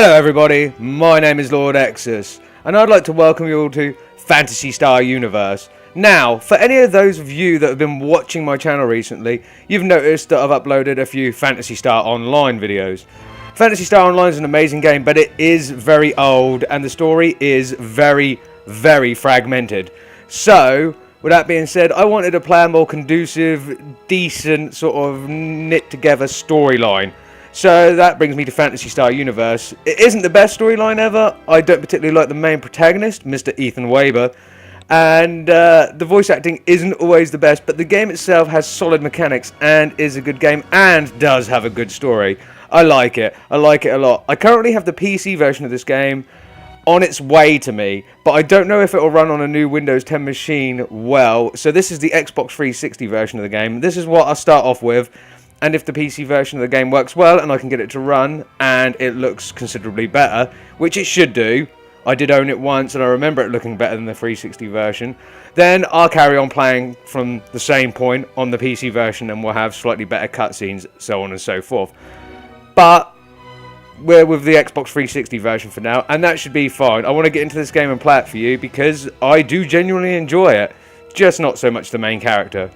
Hello everybody, my name is Lord Exsus, and I'd like to welcome you all to Phantasy Star Universe. Now, for any of those of you that have been watching my channel recently, you've noticed that I've uploaded a few Phantasy Star Online videos. Phantasy Star Online is an amazing game, but it is very old, and the story is very, very fragmented. So, with that being said, I wanted to play a more conducive, decent, sort of knit-together storyline. So that brings me to Phantasy Star Universe. It isn't the best storyline ever. I don't particularly like the main protagonist, Mr. Ethan Weber. And the voice acting isn't always the best, but the game itself has solid mechanics and is a good game and does have a good story. I like it. I like it a lot. I currently have the PC version of this game on its way to me, but I don't know if it will run on a new Windows 10 machine well. So this is the Xbox 360 version of the game. This is what I'll start off with. And if the PC version of the game works well and I can get it to run and it looks considerably better, which it should do, I did own it once and I remember it looking better than the 360 version, then I'll carry on playing from the same point on the PC version and we'll have slightly better cutscenes, so on and so forth. But we're with the Xbox 360 version for now, and that should be fine. I want to get into this game and play it for you because I do genuinely enjoy it, just not so much the main character.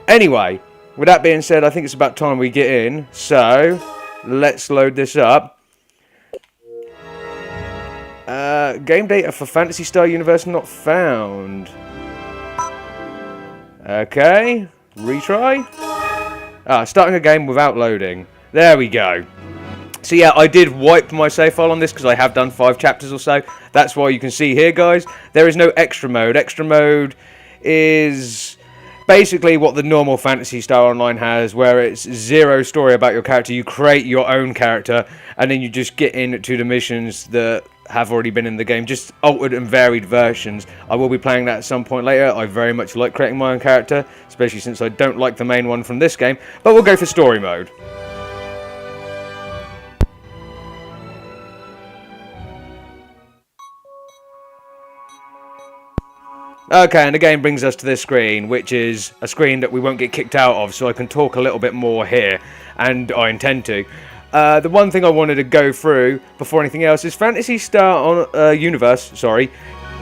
Anyway, with that being said, I think it's about time we get in, so let's load this up. Game data for Phantasy Star Universe not found. Okay, retry. Starting a game without loading. There we go. So yeah, I did wipe my save file on this because I have done 5 chapters or so. That's why you can see here, guys, there is no extra mode. Extra mode is basically what the normal Phantasy Star Online has, where it's zero story about your character. You create your own character, and then you just get into the missions that have already been in the game, just altered and varied versions. I will be playing that at some point later. I very much like creating my own character, especially since I don't like the main one from this game, but we'll go for story mode. Okay, and the game brings us to this screen, which is a screen that we won't get kicked out of, so I can talk a little bit more here, and I intend to. The one thing I wanted to go through before anything else is Phantasy Star Universe,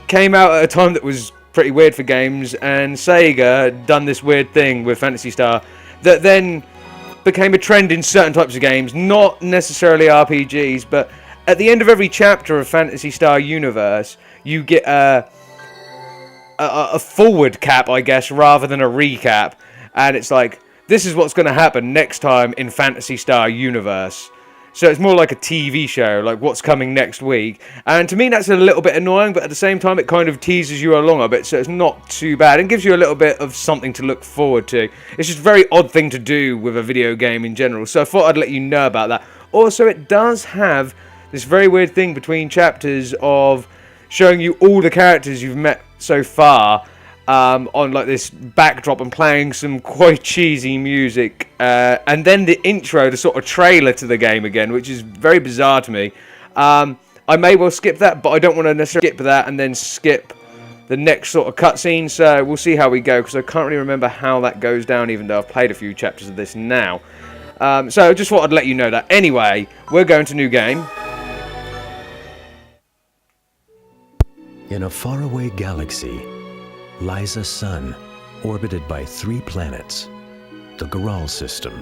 came out at a time that was pretty weird for games, and Sega done this weird thing with Phantasy Star that then became a trend in certain types of games, not necessarily RPGs, but at the end of every chapter of Phantasy Star Universe, you get a forward cap, I guess, rather than a recap, and it's like, this is what's going to happen next time in Phantasy Star Universe. So it's more like a TV show, like what's coming next week, and to me that's a little bit annoying, but at the same time it kind of teases you along a bit, so it's not too bad, and gives you a little bit of something to look forward to. It's just a very odd thing to do with a video game in general, so I thought I'd let you know about that. Also, it does have this very weird thing between chapters of showing you all the characters you've met so far on like this backdrop and playing some quite cheesy music, and then the intro, the sort of trailer to the game again, which is very bizarre to me. I may well skip that, but I don't want to necessarily skip that and then skip the next sort of cutscene, so we'll see how we go, because I can't really remember how that goes down, even though I've played a few chapters of this now. So I just thought I'd let you know that. Anyway, we're going to new game. In a faraway galaxy lies a sun orbited by 3 planets, the Goral system.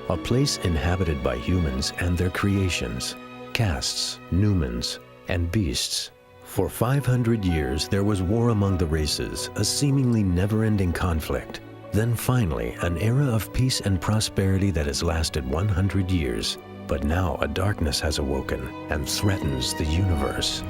A place inhabited by humans and their creations, castes, numens, and beasts. For 500 years there was war among the races, a seemingly never-ending conflict. Then finally, an era of peace and prosperity that has lasted 100 years. But now a darkness has awoken and threatens the universe.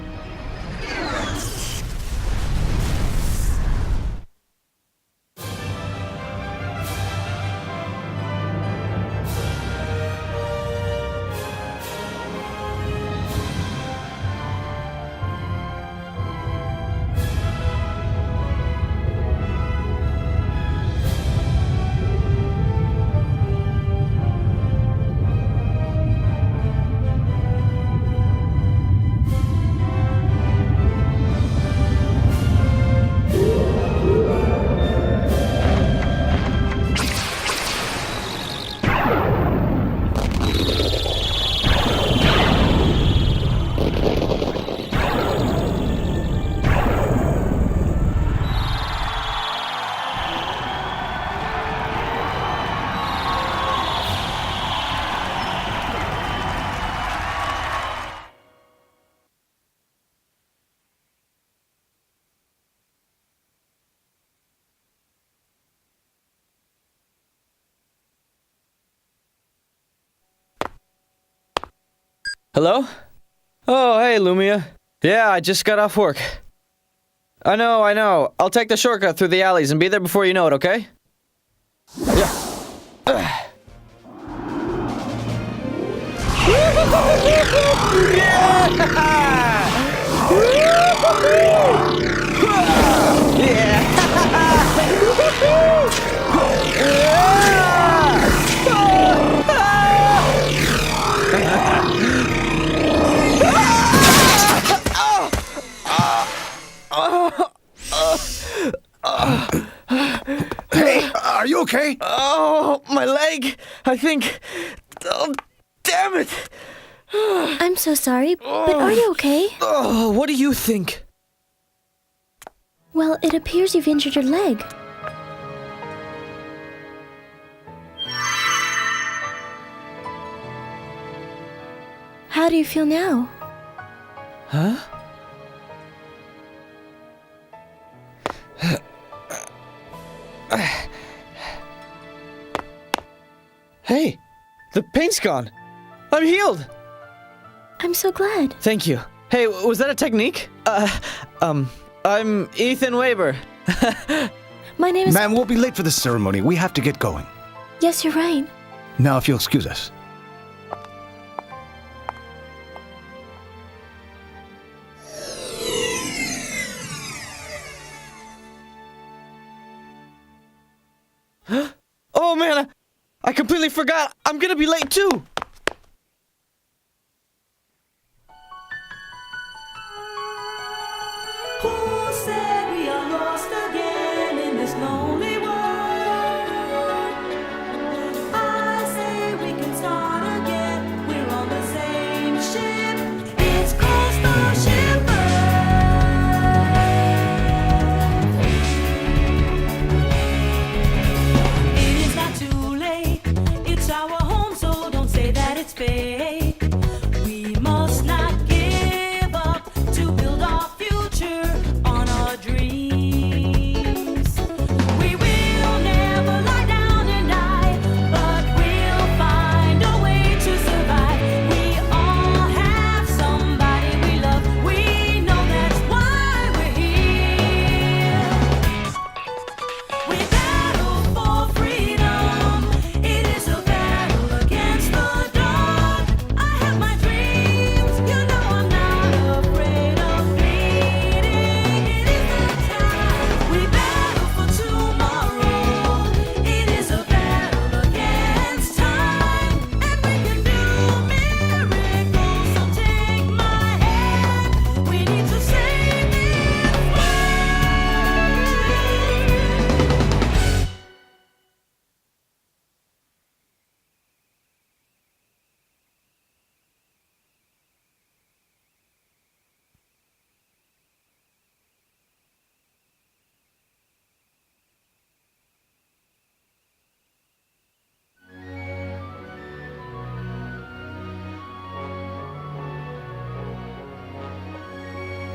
Hello? Oh, hey, Lumia. Yeah, I just got off work. I know. I'll take the shortcut through the alleys and be there before you know it, okay? Yeah. Hey, are you okay? Oh, my leg! I think... Oh, damn it! I'm so sorry, but are you okay? Oh, what do you think? Well, it appears you've injured your leg. How do you feel now? Huh? Hey, the paint's gone. I'm healed. I'm so glad. Thank you. Hey, was that a technique? I'm Ethan Weber. My name is... Ma'am, we'll be late for the ceremony. We have to get going. Yes, you're right. Now, if you'll excuse us. Oh man, I completely forgot. I'm gonna be late too. Who said we are lost again in this lonely world? I say we can start again. We're on the same ship. It's called Starship Earth. It is not too late. It's our home, so don't say that it's fake. We must not give up to build our future on our dreams. We will never lie down and die, but we'll find a way to survive. We all have somebody we love. We know that's why we're here. We battle for freedom. It is a battle against the dark. I have my dreams. You know I'm not afraid of bleeding. It is the time. We battle for tomorrow. It is a battle against time. And we can do miracles. So take my hand. We need to save this world.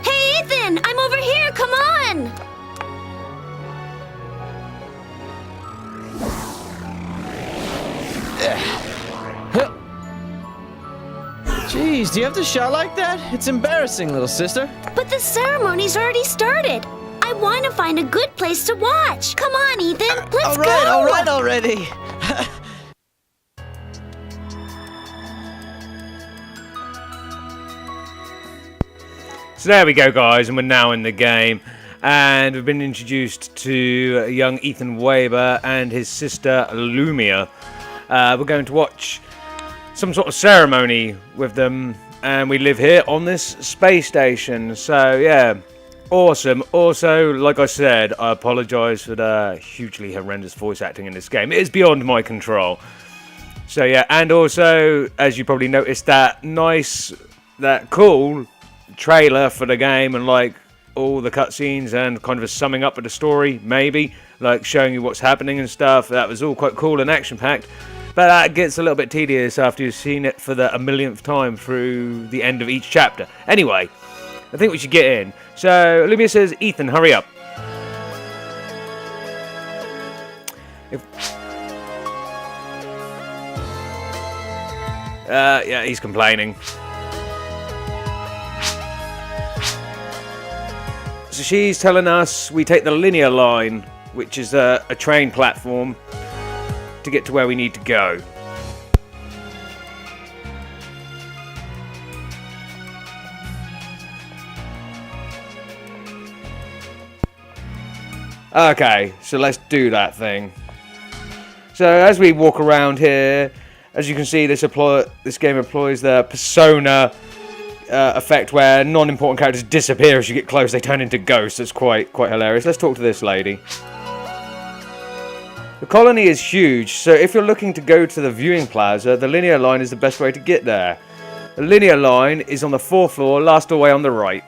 Hey, Ethan! I'm over here! Come on! Jeez, do you have to shout like that? It's embarrassing, little sister. But the ceremony's already started. I want to find a good place to watch. Come on, Ethan. Let's go! All right already. So there we go, guys, and we're now in the game. And we've been introduced to young Ethan Weber and his sister Lumia. We're going to watch some sort of ceremony with them, and we live here on this space station. So yeah, awesome. Also, like I said, I apologise for the hugely horrendous voice acting in this game. It is beyond my control. So yeah, and also, as you probably noticed, that cool trailer for the game, and like all the cutscenes and kind of a summing up of the story, maybe like showing you what's happening and stuff. That was all quite cool and action packed, but that gets a little bit tedious after you've seen it for the millionth time through the end of each chapter. Anyway, I think we should get in. So Lumia says, Ethan, hurry up. Yeah, he's complaining. So she's telling us we take the linear line, which is a train platform, to get to where we need to go. Okay, so let's do that thing. So as we walk around here, as you can see, this game employs the persona effect where non-important characters disappear as you get close. They turn into ghosts. It's quite hilarious. Let's talk to this lady. The colony is huge, so if you're looking to go to the viewing plaza, the linear line is the best way to get there. The linear line is on the 4th floor, last away on the right.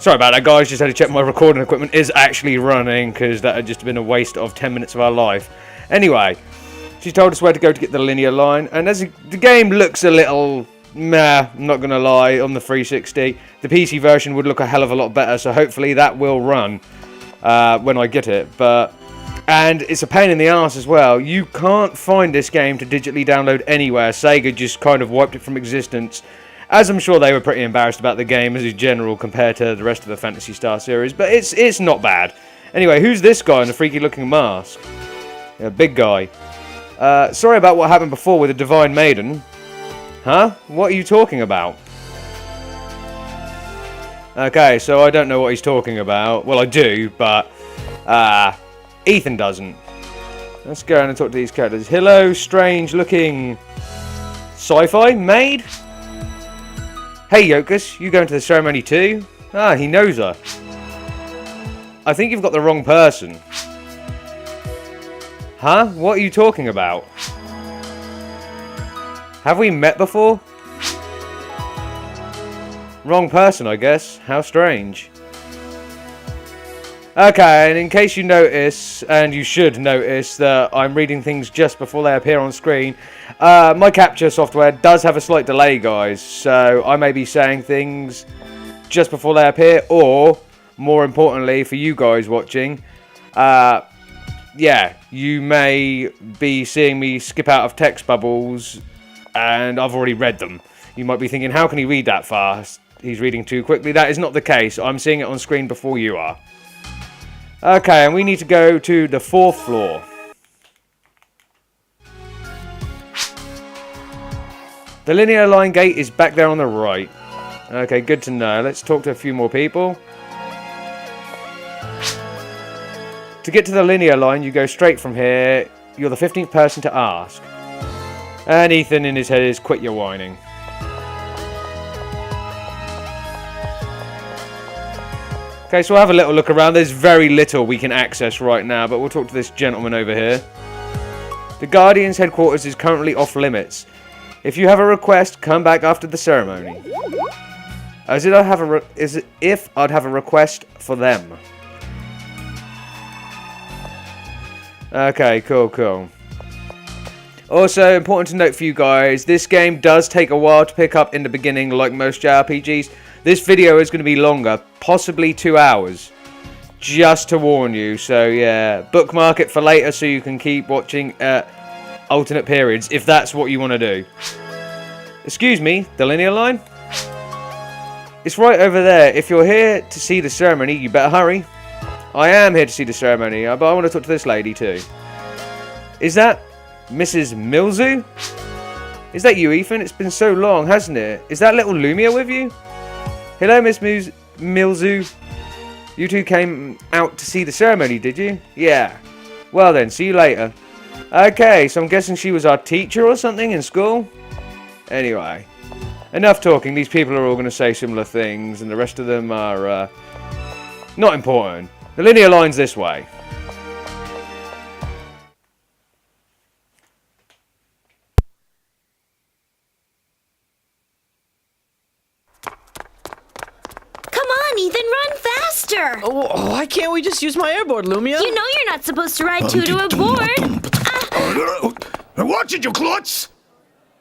Sorry about that, guys. Just had to check my recording equipment is actually running, because that had just been a waste of 10 minutes of our life. Anyway, she told us where to go to get the linear line, and as the game looks a little meh, I'm not going to lie, on the 360, the PC version would look a hell of a lot better, so hopefully that will run when I get it. And it's a pain in the ass as well. You can't find this game to digitally download anywhere. Sega just kind of wiped it from existence. As I'm sure they were pretty embarrassed about the game as a general compared to the rest of the Phantasy Star series, but it's not bad. Anyway, who's this guy in a freaky looking mask? Yeah, big guy. Sorry about what happened before with the Divine Maiden. Huh? What are you talking about? Okay, so I don't know what he's talking about. Well, I do, but Ethan doesn't. Let's go around and talk to these characters. Hello, strange looking sci-fi maid? Hey Yokus, you going to the ceremony too? Ah, he knows her. I think you've got the wrong person. Huh? What are you talking about? Have we met before? Wrong person, I guess. How strange. Okay, and in case you notice, and you should notice, that I'm reading things just before they appear on screen, my capture software does have a slight delay, guys, so I may be saying things just before they appear, or, more importantly, for you guys watching, yeah, you may be seeing me skip out of text bubbles, and I've already read them. You might be thinking, how can he read that fast? He's reading too quickly. That is not the case. I'm seeing it on screen before you are. Okay, and we need to go to the 4th floor. The linear line gate is back there on the right. Okay, good to know. Let's talk to a few more people. To get to the linear line, you go straight from here. You're the 15th person to ask. And Ethan in his head is, quit your whining. Okay, so we'll have a little look around. There's very little we can access right now, but we'll talk to this gentleman over here. The Guardian's headquarters is currently off limits. If you have a request, come back after the ceremony. As if I'd have a request for them. Okay, cool. Also, important to note for you guys, this game does take a while to pick up in the beginning, like most JRPGs. This video is going to be longer, possibly 2 hours, just to warn you. So yeah, bookmark it for later so you can keep watching alternate periods, if that's what you want to do. Excuse me, the linear line? It's right over there. If you're here to see the ceremony, you better hurry. I am here to see the ceremony, but I want to talk to this lady too. Is that Mrs. Milzu? Is that you, Ethan? It's been so long, hasn't it? Is that little Lumia with you? Hello, Miss Milzu. You two came out to see the ceremony, did you? Yeah. Well then, see you later. Okay, so I'm guessing she was our teacher or something in school? Anyway. Enough talking. These people are all going to say similar things, and the rest of them are, not important. The linear line's this way. Ethan, run faster! Oh, why can't we just use my airboard, Lumia? You know you're not supposed to ride two to a board. Watch it, you klutz!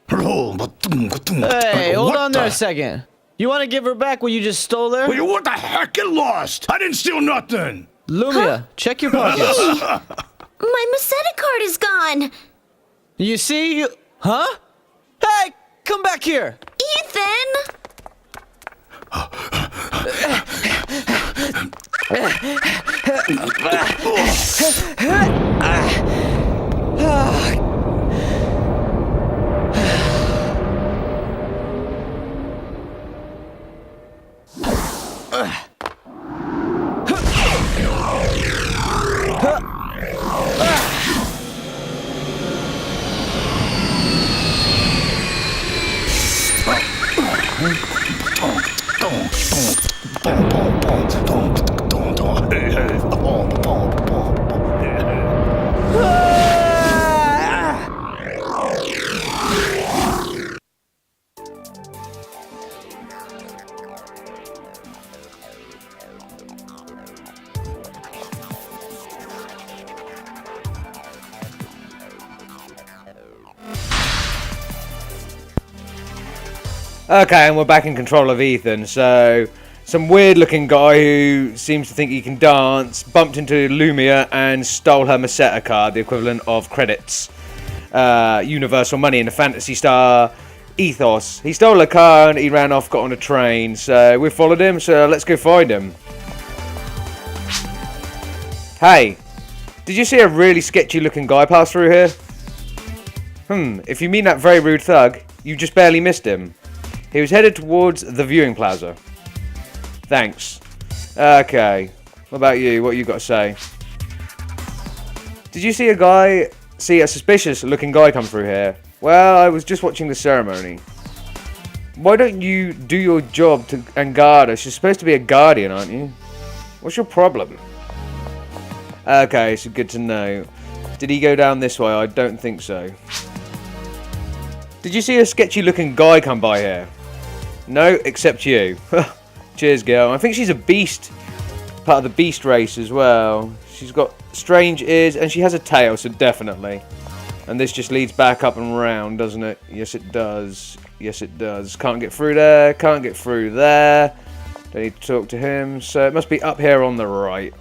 Hey, hold on there a second. You want to give her back what you just stole there? Well, what the heck? Get lost! I didn't steal nothing! Lumia, check your pockets. My Meseta card is gone. You see, you... Huh? Hey, come back here! Ethan! Okay, and we're back in control of Ethan. So, some weird-looking guy who seems to think he can dance bumped into Lumia and stole her Meseta card, the equivalent of credits, universal money in the Phantasy Star ethos. He stole her car and he ran off, got on a train. So we followed him. So let's go find him. Hey, did you see a really sketchy-looking guy pass through here? If you mean that very rude thug, you just barely missed him. He was headed towards the viewing plaza. Thanks. Okay. What about you? What you got to say? Did you see a suspicious looking guy come through here? Well, I was just watching the ceremony. Why don't you do your job and guard us? You're supposed to be a guardian, aren't you? What's your problem? Okay, so good to know. Did he go down this way? I don't think so. Did you see a sketchy looking guy come by here? No, except you. Cheers, girl. I think she's a beast. Part of the beast race as well. She's got strange ears and she has a tail, so definitely. And this just leads back up and round, doesn't it? Yes, it does. Yes, it does. Can't get through there. Can't get through there. Don't need to talk to him. So it must be up here on the right.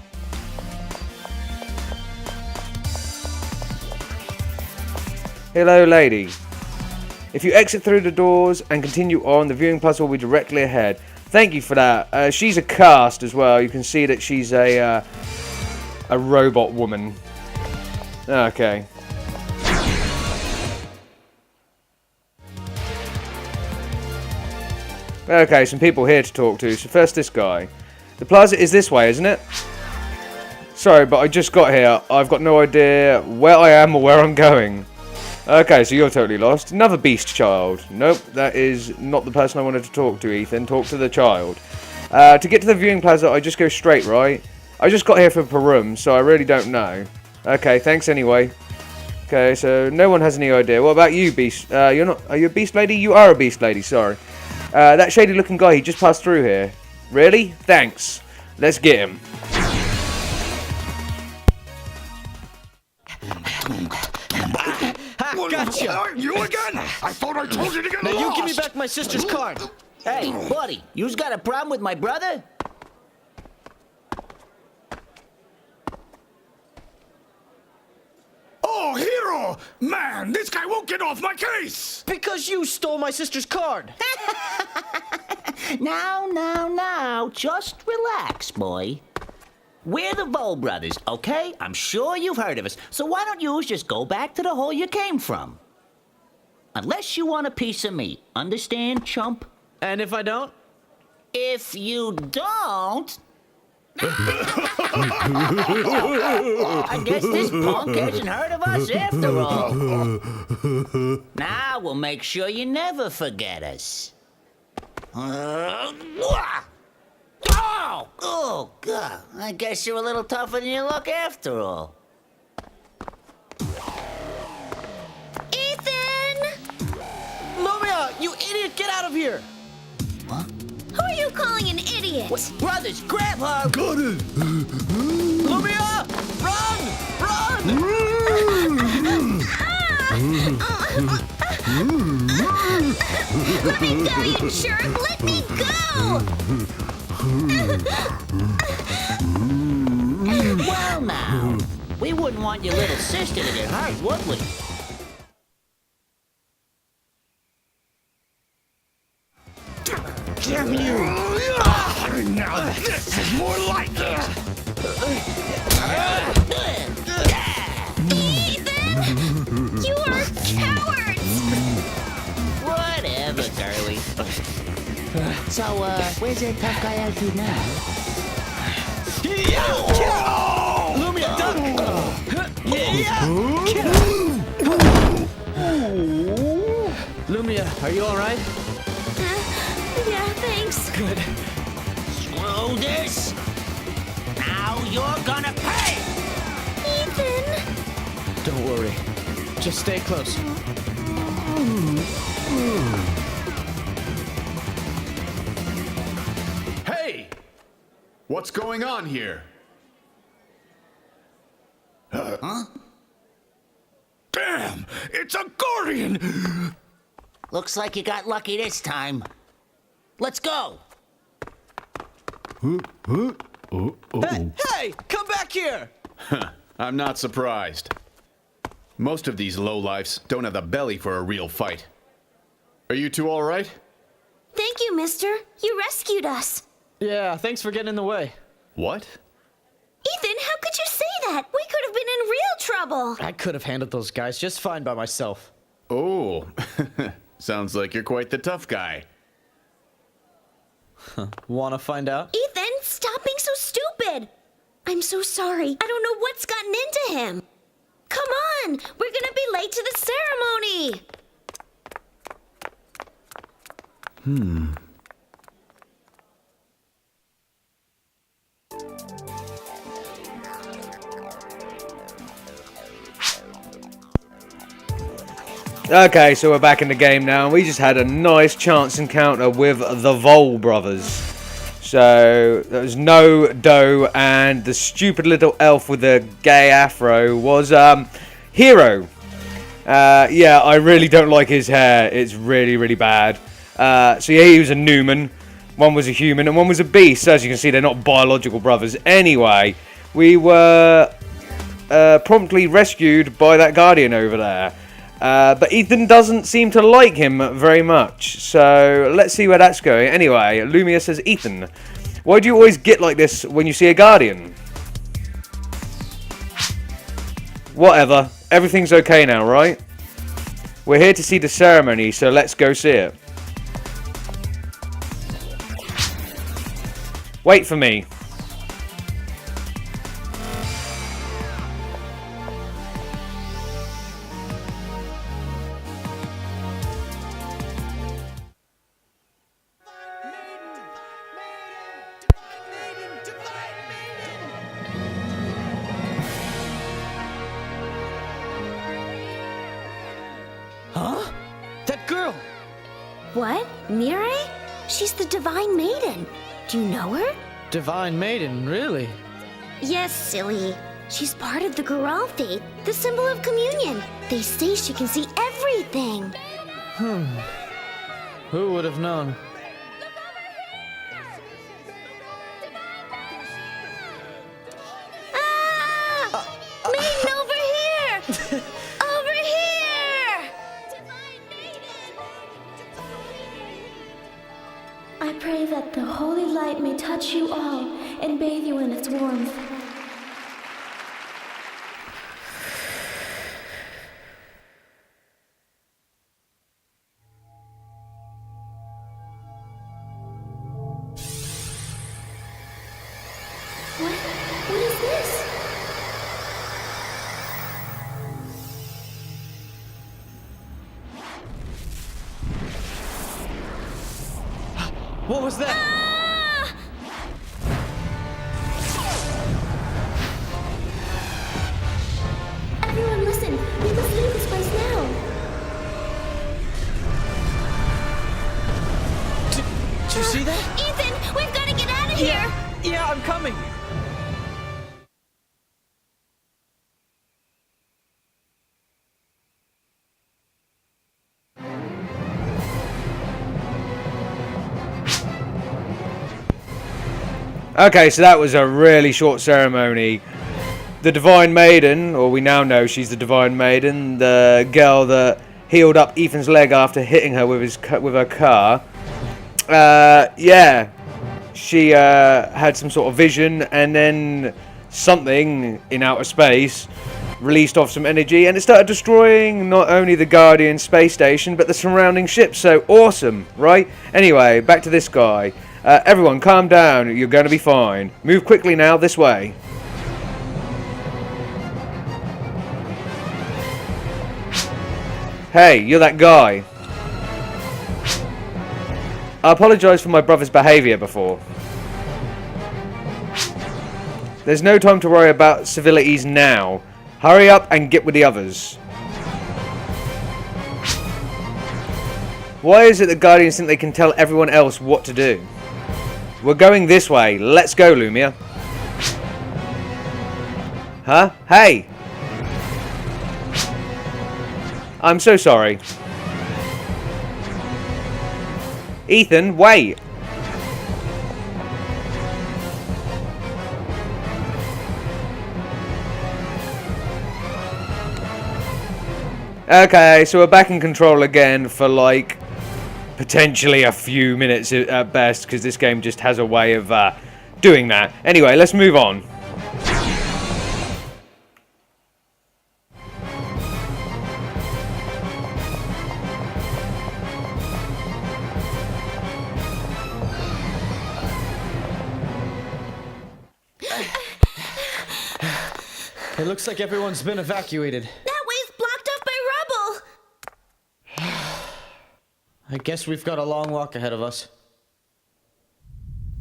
Hello, lady. If you exit through the doors and continue on, the viewing plaza will be directly ahead. Thank you for that. She's a cast as well. You can see that she's a robot woman. Okay. Okay, some people here to talk to. So first this guy. The plaza is this way, isn't it? Sorry, but I just got here. I've got no idea where I am or where I'm going. Okay, so you're totally lost. Another beast child. Nope, that is not the person I wanted to talk to, Ethan. Talk to the child. To get to the viewing plaza, I just go straight, right? I just got here for Parum, so I really don't know. Okay, thanks anyway. Okay, so no one has any idea. What about you, beast? You're not... Are you a beast lady? You are a beast lady, sorry. That shady-looking guy, he just passed through here. Really? Thanks. Let's get him. Gotcha! You again? I thought I told you to get Now lost. you give me back my sister's card. Hey, buddy, you's got a problem with my brother? Oh, Hero! Man, this guy won't get off my case! Because you stole my sister's card. Now, just relax, boy. We're the Vole brothers, okay? I'm sure you've heard of us. So why don't you just go back to the hole you came from? Unless you want a piece of me. Understand, chump? And if I don't? If you don't... I guess this punk hasn't heard of us after all. Now we'll make sure you never forget us. Oh, God. I guess you're a little tougher than you look after all. Ethan! Lumia, you idiot, get out of here! Who are you calling an idiot? Wait, brothers, grab her! Got it! Lumia, run! Run! Let me go, you jerk! Let me go! Well, now, we wouldn't want your little sister to get hurt, would we? Damn you! Now this is more like it! Ethan! You are cowards! Whatever, girlie. So, where's that tough guy out to now? Lumia, Lumia, are you alright? Yeah, thanks. Good. Screw this! Now you're gonna pay! Ethan! Don't worry. Just stay close. Hey! What's going on here? Damn! It's a guardian! Looks like you got lucky this time. Let's go! Hey! Come back here! I'm not surprised. Most of these lowlifes don't have the belly for a real fight. Are you two all right? Thank you, mister. You rescued us. Yeah, thanks for getting in the way. What? Ethan, how could you say that? We could have been in real trouble. I could have handled those guys just fine by myself. Oh, sounds like you're quite the tough guy. Wanna find out? Ethan, stop being so stupid. I'm so sorry. I don't know what's gotten into him. Come on. We're gonna be late to the ceremony. Okay, so we're back in the game now, and we just had a nice chance encounter with the Vole brothers. So, there was No Doe, and the stupid little elf with the gay afro was, Hero. Yeah, I really don't like his hair. It's really, really bad. So yeah, he was a Newman. One was a human, and one was a beast. As you can see, they're not biological brothers. Anyway, we were promptly rescued by that guardian over there. But Ethan doesn't seem to like him very much, so let's see where that's going. Anyway, Lumia says, Ethan, why do you always get like this when you see a guardian? Whatever, everything's okay now, right? We're here to see the ceremony, so let's go see it. Wait for me. Huh? That girl! What? Mirai? She's the Divine Maiden. Do you know her? Divine Maiden, really? Yes, silly. She's part of the Goral Faith, the symbol of communion. They say she can see everything. Who would have known? Ah! Maiden, over here! Over here! I pray that the holy light may touch you all and bathe you in its warmth. What is this? What was that? Ah! Everyone listen, we must leave this place now. Did you see that? Ethan, we've got to get out of here! Yeah, I'm coming. Okay, so that was a really short ceremony. The Divine Maiden, or we now know she's the Divine Maiden, the girl that healed up Ethan's leg after hitting her with her car, Yeah, she had some sort of vision, and then something in outer space released off some energy, and it started destroying not only the Guardian space station but the surrounding ships. So awesome, right? Anyway, back to this guy. Everyone calm down, you're going to be fine. Move quickly now, this way. Hey, you're that guy. I apologise for my brother's behaviour before. There's no time to worry about civilities now. Hurry up and get with the others. Why is it that Guardians think they can tell everyone else what to do? We're going this way. Let's go, Lumia. Huh? Hey! I'm so sorry. Ethan, wait! Okay, so we're back in control again for like potentially a few minutes at best, because this game just has a way of doing that. Anyway, let's move on. It looks like everyone's been evacuated. That way's blocked off by rubble. I guess we've got a long walk ahead of us.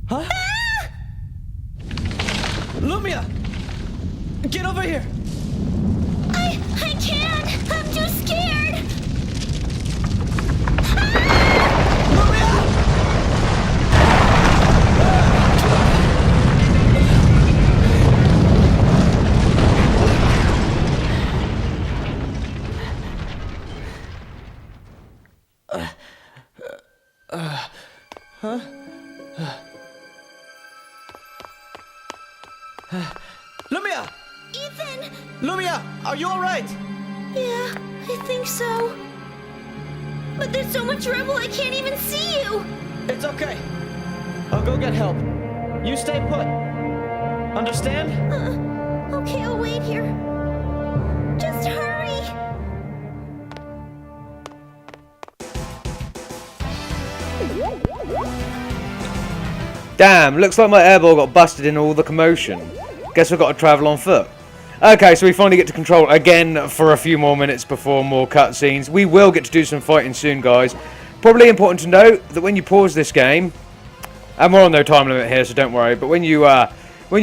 Huh? Ah! Lumia! Get over here! I can't. I'm too scared. Lumia! Ethan! Lumia! Are you alright? Yeah, I think so. But there's so much rubble I can't even see you. It's okay. I'll go get help. You stay put. Understand? Okay, I'll wait here. Just hurry. Damn, looks like my airball got busted in all the commotion. Guess we've got to travel on foot. Okay, so we finally get to control again for a few more minutes before more cutscenes. We will get to do some fighting soon, guys. Probably important to note that when you pause this game, and we're on no time limit here, so don't worry, but when you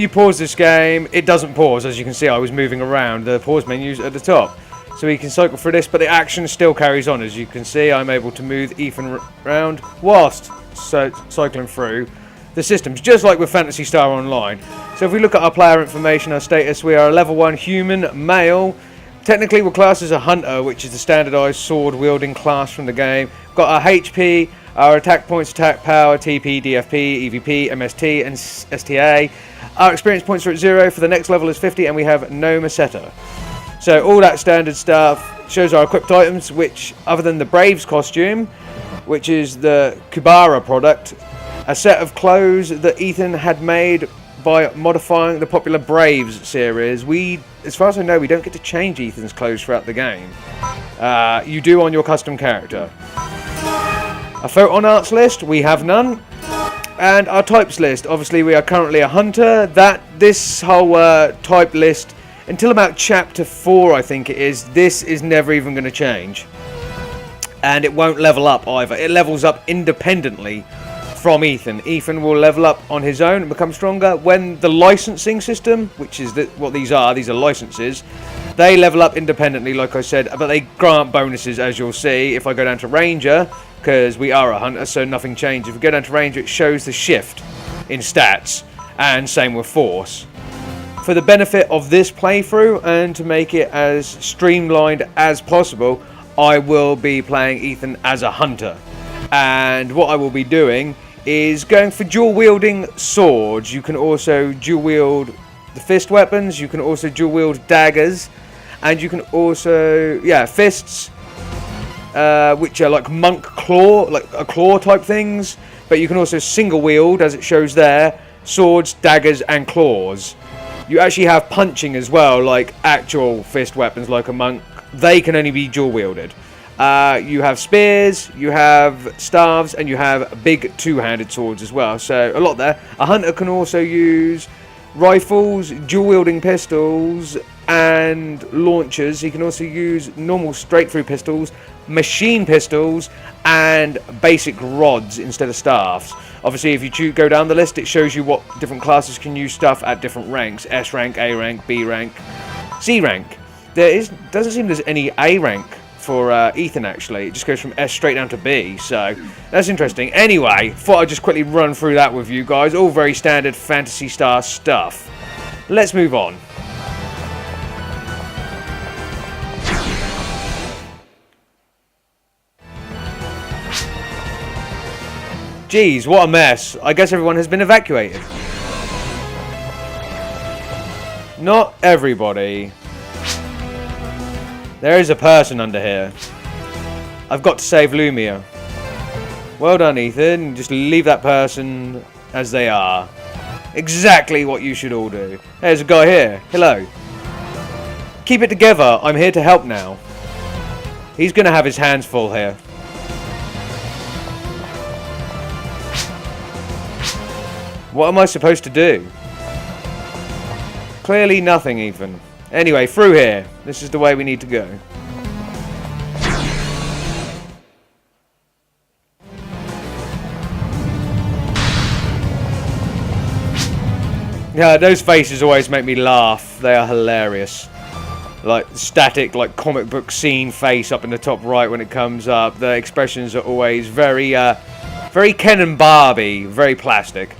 pause this game, it doesn't pause. As you can see, I was moving around. The pause menu's at the top. So we can cycle through this, but the action still carries on. As you can see, I'm able to move Ethan around whilst cycling through the systems, just like with Phantasy Star Online. So if we look at our player information, our status, we are a level 1 human, male. Technically we're classed as a hunter, which is the standardised sword-wielding class from the game. Got our HP, our attack points, attack power, TP, DFP, EVP, MST, and STA. Our experience points are at 0, for the next level is 50, and we have no Meseta. So all that standard stuff shows our equipped items, which, other than the Braves costume, which is the Kubara product, a set of clothes that Ethan had made by modifying the popular Braves series. As far as I know, we don't get to change Ethan's clothes throughout the game. You do on your custom character. A photon arts list, we have none. And our types list, obviously we are currently a hunter. This whole type list, until about chapter 4 I think it is, this is never even going to change. And it won't level up either. It levels up independently from Ethan. Ethan will level up on his own and become stronger when the licensing system, which is what these are licenses, they level up independently, like I said, but they grant bonuses, as you'll see. If I go down to Ranger, because we are a hunter, so nothing changes. If we go down to Ranger, it shows the shift in stats, and same with Force. For the benefit of this playthrough, and to make it as streamlined as possible, I will be playing Ethan as a hunter. And what I will be doing is going for dual wielding swords. You can also dual wield the fist weapons, you can also dual wield daggers, and you can also, fists, which are like monk claw, like a claw type things. but you can also single wield, as it shows there, swords, daggers, and claws. You actually have punching as well, like actual fist weapons like a monk. They can only be dual wielded. You have spears, you have staves, and you have big two-handed swords as well. So a lot there. A hunter can also use rifles, dual-wielding pistols, and launchers. He can also use normal straight-through pistols, machine pistols, and basic rods instead of staffs. Obviously, if you go down the list, it shows you what different classes can use stuff at different ranks. S rank, A rank, B rank, C rank. Doesn't seem there's any A rank for Ethan, actually. It just goes from S straight down to B, so that's interesting. Anyway, thought I'd just quickly run through that with you guys. All very standard Phantasy Star stuff. Let's move on. Geez, what a mess. I guess everyone has been evacuated. Not everybody. There is a person under here. I've got to save Lumia. Well done, Ethan. Just leave that person as they are. Exactly what you should all do. There's a guy here. Hello. Keep it together. I'm here to help now. He's going to have his hands full here. What am I supposed to do? Clearly nothing, even. Anyway, through here. This is the way we need to go. Yeah, those faces always make me laugh. They are hilarious. Like, static, like, comic book scene face up in the top right when it comes up. The expressions are always very, very Ken and Barbie. Very plastic.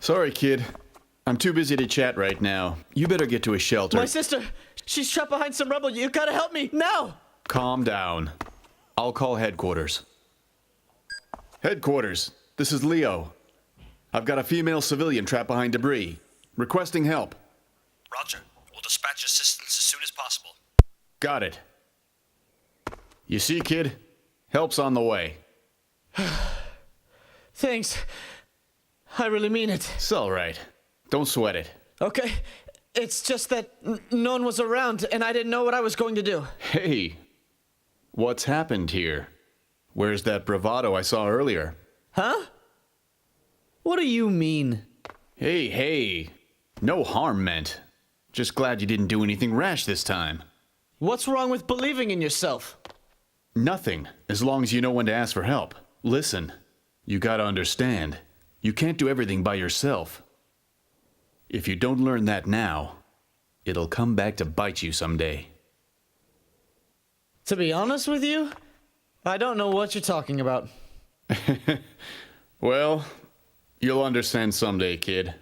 Sorry, kid. I'm too busy to chat right now. You better get to a shelter. My sister! She's trapped behind some rubble. You gotta help me, now! Calm down. I'll call headquarters. Headquarters, this is Leo. I've got a female civilian trapped behind debris. Requesting help. Roger. We'll dispatch assistance as soon as possible. Got it. You see, kid? Help's on the way. Thanks. I really mean it. It's alright. Don't sweat it. Okay. It's just that no one was around and I didn't know what I was going to do. Hey, what's happened here? Where's that bravado I saw earlier? Huh? What do you mean? Hey. No harm meant. Just glad you didn't do anything rash this time. What's wrong with believing in yourself? Nothing, as long as you know when to ask for help. Listen, you gotta understand, you can't do everything by yourself. If you don't learn that now, it'll come back to bite you someday. To be honest with you, I don't know what you're talking about. Well, you'll understand someday, kid.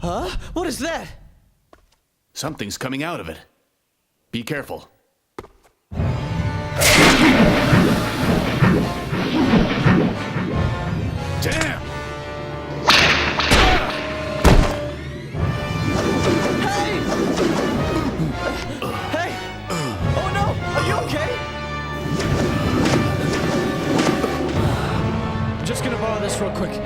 Huh? What is that? Something's coming out of it. Be careful. Damn! Hey! Oh no! Are you okay? I'm just gonna borrow this real quick.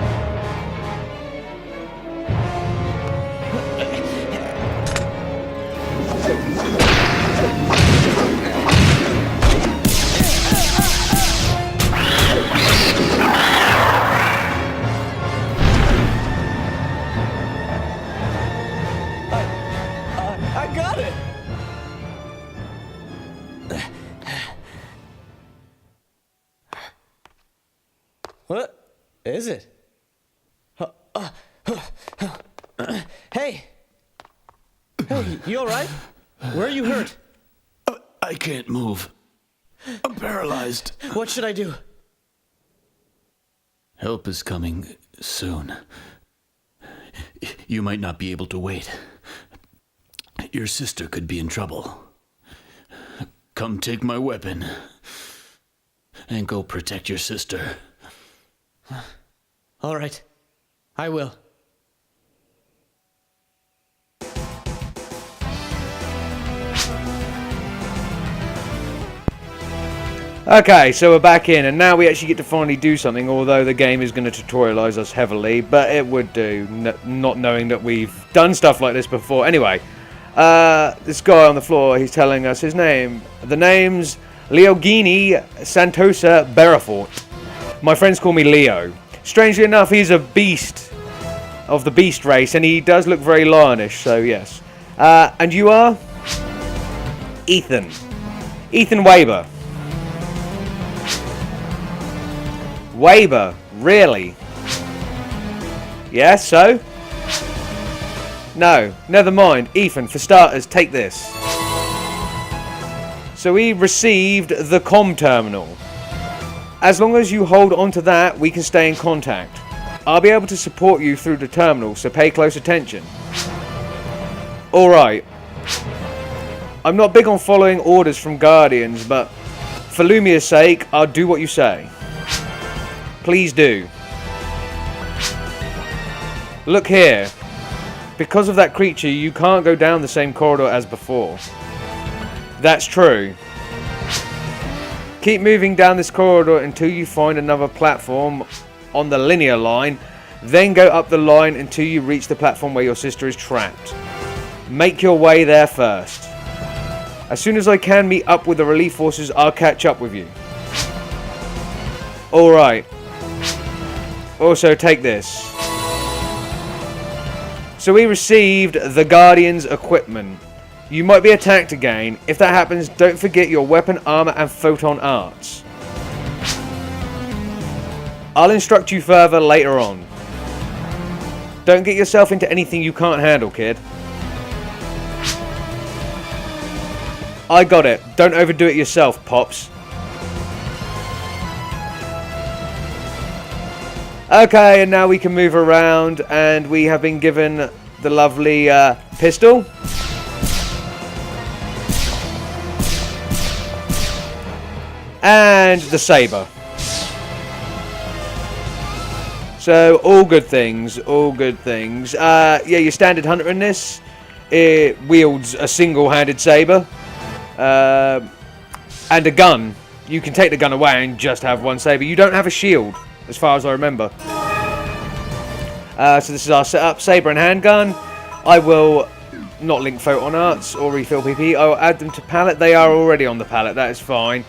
I got it! What is it? Hey! Hey, you alright? Where are you hurt? I can't move. I'm paralyzed. What should I do? Help is coming soon. You might not be able to wait. Your sister could be in trouble. Come take my weapon and go protect your sister. All right. I will. Okay, so we're back in, and now we actually get to finally do something, although the game is going to tutorialize us heavily, but it would do, not knowing that we've done stuff like this before. Anyway, this guy on the floor, he's telling us his name. The name's Leogini Santosa Berafort. My friends call me Leo. Strangely enough, he's a beast of the beast race, and he does look very lionish, so yes. And you are? Ethan. Ethan Weber. Weber, really? Yeah, so? No, never mind. Ethan, for starters, take this. So we received the comm terminal. As long as you hold on to that, we can stay in contact. I'll be able to support you through the terminal, so pay close attention. Alright. I'm not big on following orders from Guardians, but for Lumia's sake, I'll do what you say. Please do. Look here. Because of that creature, you can't go down the same corridor as before. That's true. Keep moving down this corridor until you find another platform on the linear line. Then go up the line until you reach the platform where your sister is trapped. Make your way there first. As soon as I can meet up with the relief forces, I'll catch up with you. Alright. Also, take this. So we received the Guardian's equipment. You might be attacked again. If that happens, don't forget your weapon, armor, and photon arts. I'll instruct you further later on. Don't get yourself into anything you can't handle, kid. I got it. Don't overdo it yourself, Pops. Okay, and now we can move around, and we have been given the lovely pistol. And the saber. So, all good things, all good things. Yeah, your standard hunter in this, it wields a single-handed saber. And a gun. You can take the gun away and just have one saber. You don't have a shield, as far as I remember. So this is our setup, saber and handgun. I will not link photon arts or refill PP. I will add them to palette. They are already on the palette, that is fine.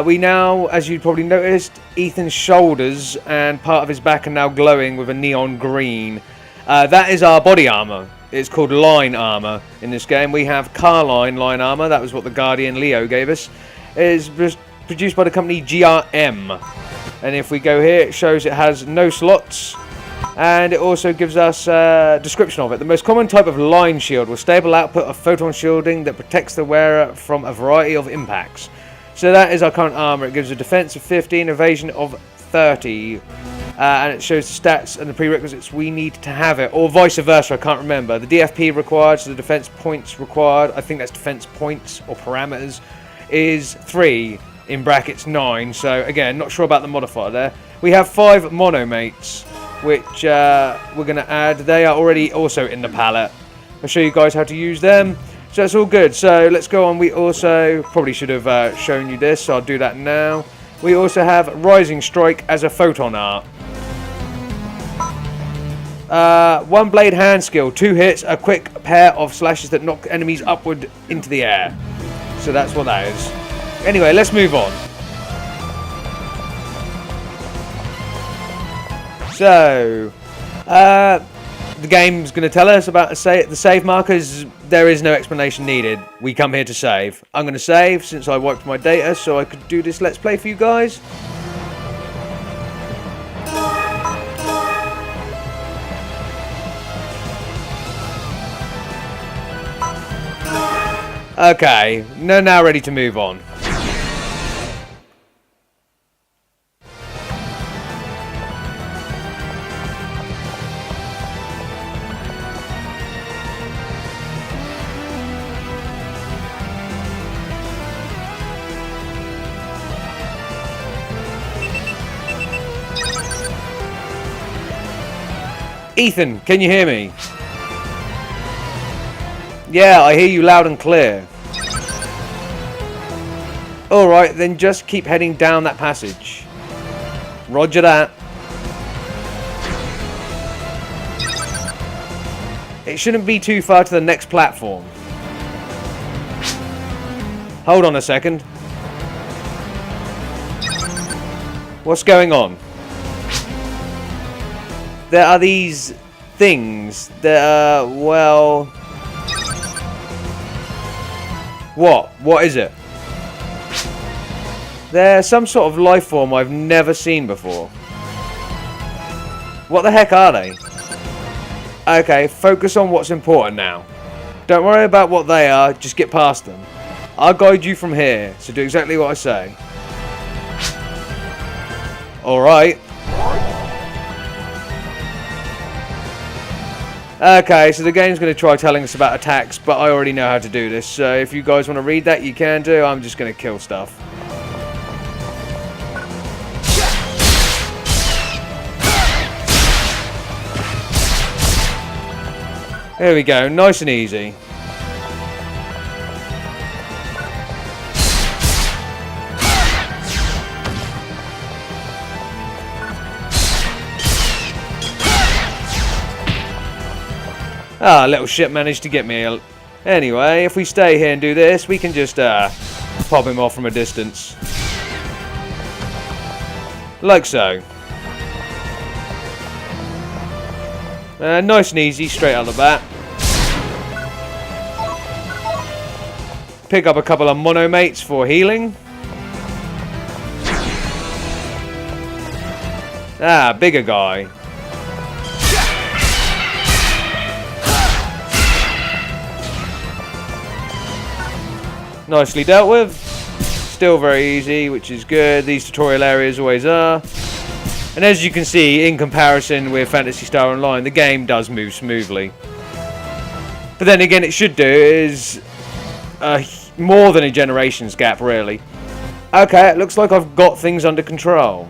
We now, as you probably noticed, Ethan's shoulders and part of his back are now glowing with a neon green. That is our body armor. It's called line armor in this game. We have Carline line armor. That was what the Guardian Leo gave us. It is produced by the company GRM. And if we go here, it shows it has no slots. And it also gives us a description of it. The most common type of line shield with stable output of photon shielding that protects the wearer from a variety of impacts. So that is our current armor. It gives a defense of 15, evasion of 30. And it shows the stats and the prerequisites we need to have it. Or vice versa, I can't remember. The DFP required, so the defense points required, I think that's defense points or parameters, is 3, in brackets 9. So again, not sure about the modifier there. We have 5 monomates, which we're going to add. They are already also in the palette. I'll show you guys how to use them. So that's all good. So let's go on. We also probably should have shown you this, so I'll do that now. We also have Rising Strike as a photon art. 1 blade hand skill, 2 hits, a quick pair of slashes that knock enemies upward into the air. So that's what that is. Anyway, let's move on. So, the game's going to tell us about the save markers. There is no explanation needed. We come here to save. I'm going to save since I wiped my data so I could do this Let's Play for you guys. Okay, now ready to move on. Ethan, can you hear me? Yeah, I hear you loud and clear. Alright, then just keep heading down that passage. Roger that. It shouldn't be too far to the next platform. Hold on a second. What's going on? There are these things that are, well... What? What is it? They're some sort of life form I've never seen before. What the heck are they? Okay, focus on what's important now. Don't worry about what they are, just get past them. I'll guide you from here, so do exactly what I say. Alright. Okay, so the game's going to try telling us about attacks, but I already know how to do this, so if you guys want to read that, you can do. I'm just going to kill stuff. There we go, nice and easy. Ah, little shit managed to get me. Anyway, if we stay here and do this, we can just pop him off from a distance. Like so. Nice and easy, straight out the bat. Pick up a couple of monomates for healing. Ah, bigger guy. Nicely dealt with. Still very easy, which is good. These tutorial areas always are. And as you can see, in comparison with Phantasy Star Online, the game does move smoothly. But then again, it should do is more than a generations gap, really. Okay, it looks like I've got things under control.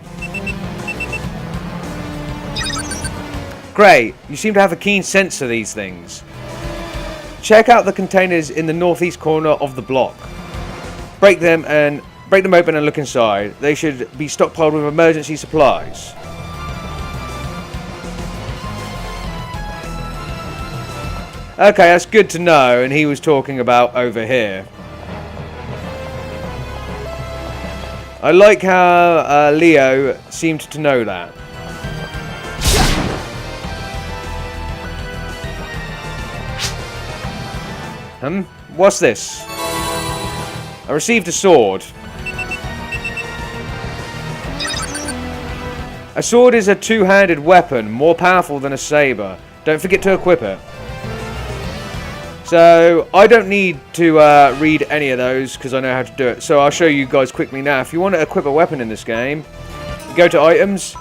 Great, you seem to have a keen sense of these things. Check out the containers in the northeast corner of the block. Break them open and look inside. They should be stockpiled with emergency supplies. Okay, that's good to know, and he was talking about over here. I like how Leo seemed to know that. What's this? I received a sword. A sword is a two-handed weapon, more powerful than a saber. Don't forget to equip it. So, I don't need to read any of those because I know how to do it. So I'll show you guys quickly now. If you want to equip a weapon in this game, go to items.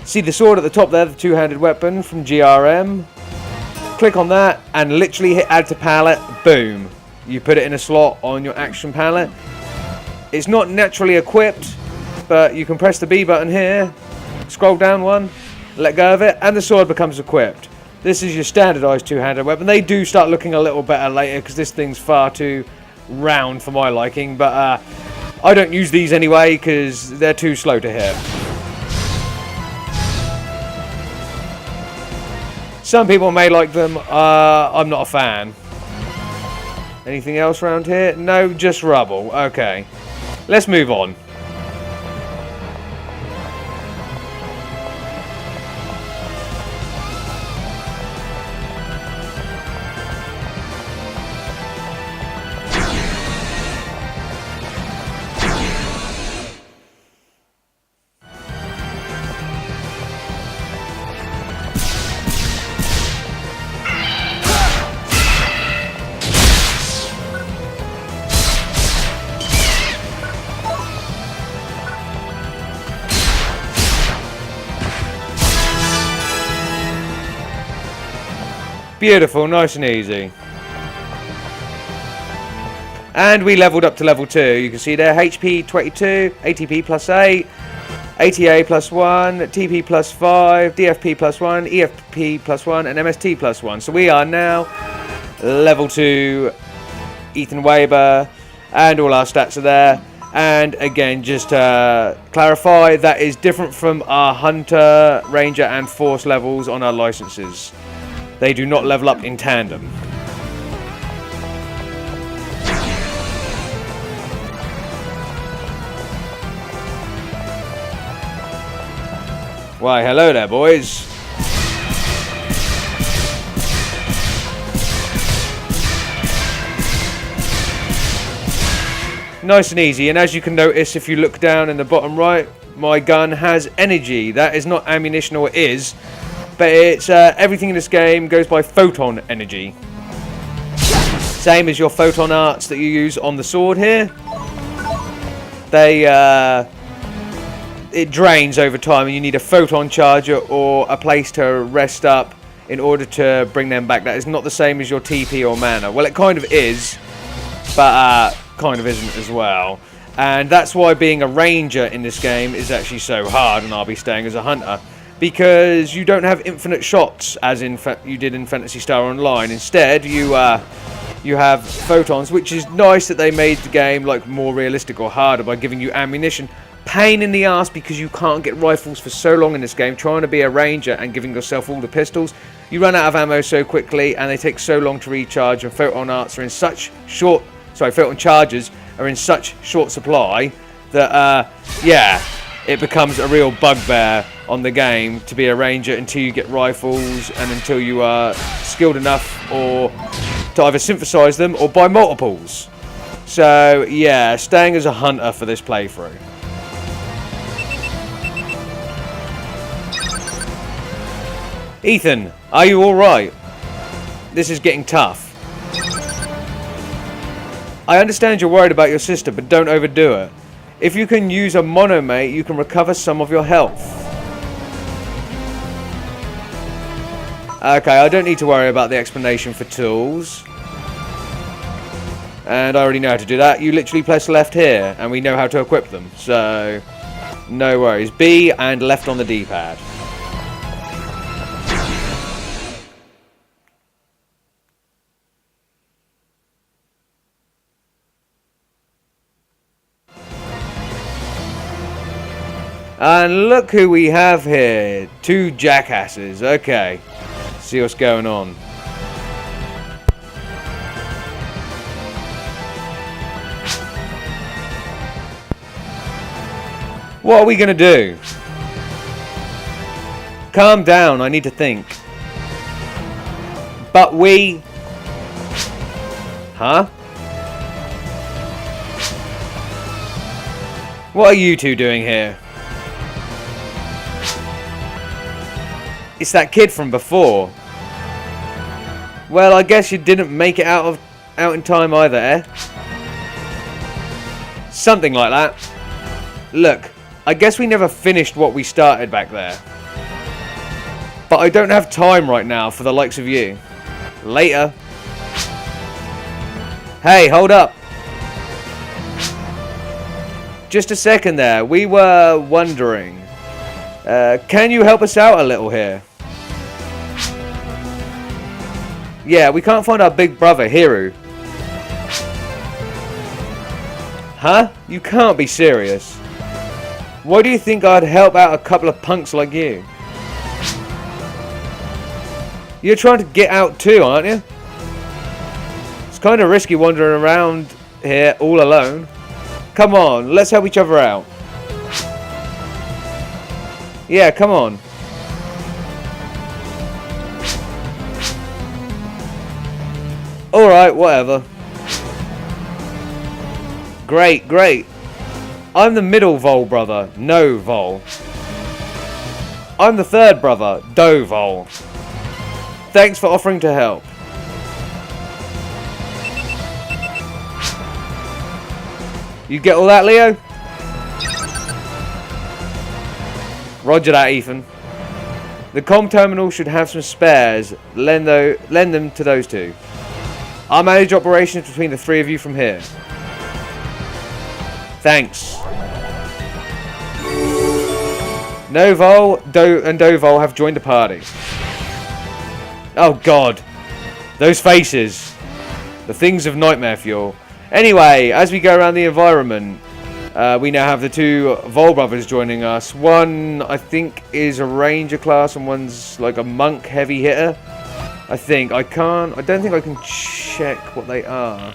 See the sword at the top there, the two-handed weapon from GRM. Click on that and literally hit add to palette. Boom. You put it in a slot on your action palette. It's not naturally equipped, but you can press the B button here, scroll down one, let go of it, and the sword becomes equipped. This is your standardized two-handed weapon. They do start looking a little better later because this thing's far too round for my liking, but I don't use these anyway because they're too slow to hit. Some people may like them. I'm not a fan. Anything else around here? No, just rubble. Okay. Let's move on. Beautiful, nice and easy. And we leveled up to level 2. You can see there, HP 22, ATP plus 8. ATA +1, TP +5, DFP +1, EFP +1, and MST +1. So we are now level 2 Ethan Weber, and all our stats are there. And again, just to clarify, that is different from our Hunter, Ranger, and Force levels on our licenses. They do not level up in tandem. Why, hello there, boys. Nice and easy, and as you can notice if you look down in the bottom right, my gun has energy. That is not ammunition, or it is, but it's everything in this game goes by photon energy. Same as your photon arts that you use on the sword here. They it drains over time, and you need a photon charger or a place to rest up in order to bring them back. That is not the same as your TP or mana. Well, it kind of is, but kind of isn't as well. And that's why being a ranger in this game is actually so hard, and I'll be staying as a hunter, because you don't have infinite shots as in you did in Phantasy Star Online. Instead, you have photons, which is nice that they made the game like more realistic or harder by giving you ammunition. Pain in the ass because you can't get rifles for so long in this game. Trying to be a ranger and giving yourself all the pistols, you run out of ammo so quickly, and they take so long to recharge. And photon arts are in such photon charges are in such short supply that yeah, it becomes a real bugbear on the game to be a ranger until you get rifles and until you are skilled enough or to either synthesize them or buy multiples. So yeah, staying as a hunter for this playthrough. Ethan, are you alright? This is getting tough. I understand you're worried about your sister, but don't overdo it. If you can use a monomate, you can recover some of your health. Okay, I don't need to worry about the explanation for tools. And I already know how to do that. You literally press left here, and we know how to equip them. So, no worries. B and left on the D-pad. And look who we have here. 2 jackasses. Okay. See what's going on. What are we going to do? Calm down. I need to think. But we... Huh? What are you two doing here? It's that kid from before. Well, I guess you didn't make it out in time either, eh? Something like that. Look, I guess we never finished what we started back there. But I don't have time right now for the likes of you. Later. Hey, hold up. Just a second there. We were wondering. Can you help us out a little here? Yeah, we can't find our big brother, Hiru. Huh? You can't be serious. Why do you think I'd help out a couple of punks like you? You're trying to get out too, aren't you? It's kind of risky wandering around here all alone. Come on, let's help each other out. Yeah, come on. Alright, whatever. Great, great. I'm the middle Vol brother, no Vol. I'm the third brother, Do Vol. Thanks for offering to help. You get all that, Leo? Roger that, Ethan. The comm terminal should have some spares. Lend them to those two. I'll manage operations between the 3 of you from here. Thanks. Novol and Dovol have joined the party. Oh god. Those faces. The things of nightmare fuel. Anyway, as we go around the environment, we now have the two Vol brothers joining us. One, I think, is a ranger class and one's like a monk heavy hitter. I think. I don't think I can check what they are.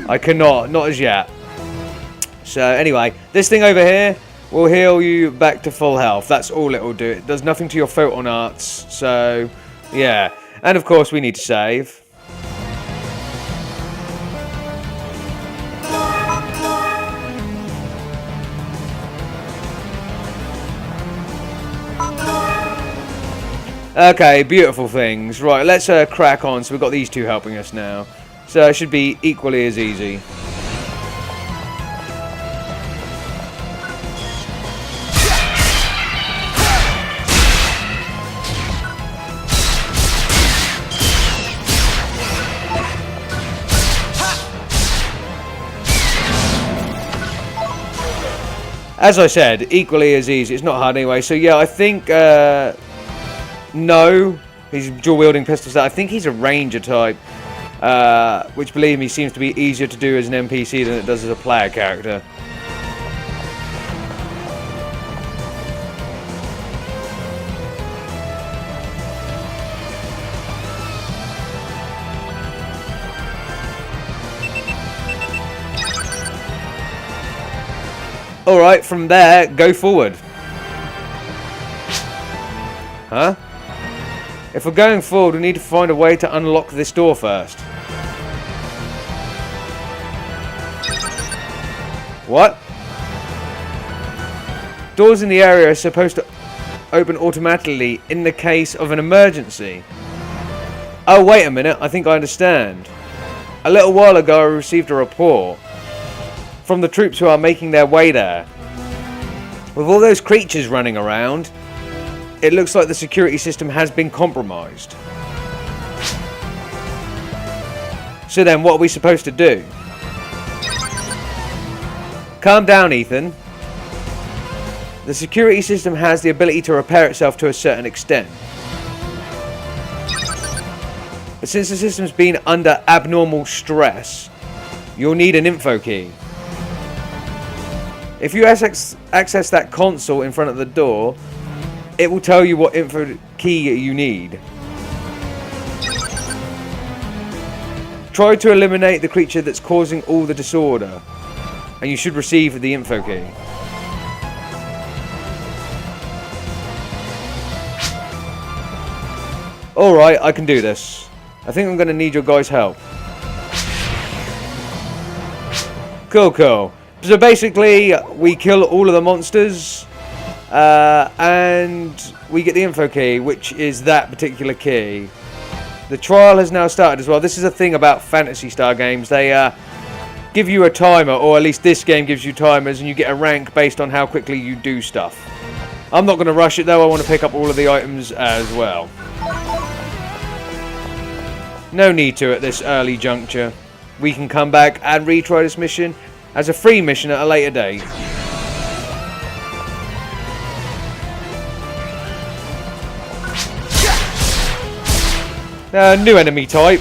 I cannot. Not as yet. So anyway, this thing over here will heal you back to full health. That's all it will do. It does nothing to your photon arts. So, yeah. And of course, we need to save. Okay, beautiful things. Right, let's crack on. So we've got these two helping us now. So it should be equally as easy. As I said, equally as easy. It's not hard anyway. So yeah, I think no, he's dual wielding pistols. I think he's a ranger type, which believe me seems to be easier to do as an NPC than it does as a player character. Alright, from there, go forward. Huh? If we're going forward, we need to find a way to unlock this door first. What? Doors in the area are supposed to open automatically in the case of an emergency. Oh, wait a minute, I think I understand. A little while ago I received a report from the troops who are making their way there. With all those creatures running around, it looks like the security system has been compromised. So then, what are we supposed to do? Calm down, Ethan. The security system has the ability to repair itself to a certain extent. But since the system's been under abnormal stress, you'll need an info key. If you access that console in front of the door, it will tell you what info key you need. Try to eliminate the creature that's causing all the disorder, and you should receive the info key. Alright, I can do this. I think I'm going to need your guys' help. Cool, cool. So basically, we kill all of the monsters, and we get the info key, which is that particular key. The trial has now started as well. This is a thing about Phantasy Star games. They give you a timer, or at least this game gives you timers, and you get a rank based on how quickly you do stuff. I'm not going to rush it though. I want to pick up all of the items as well. No need to at this early juncture. We can come back and retry this mission as a free mission at a later date. New enemy type.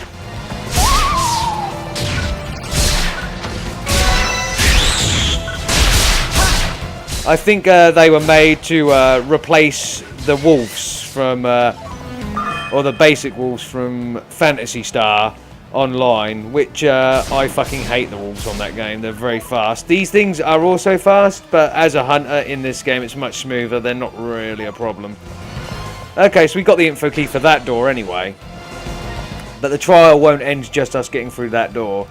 I think they were made to replace the wolves from, or the basic wolves from Phantasy Star Online, which I fucking hate the wolves on that game. They're very fast. These things are also fast, but as a hunter in this game, it's much smoother. They're not really a problem. Okay, so we got the info key for that door anyway. But the trial won't end just us getting through that door,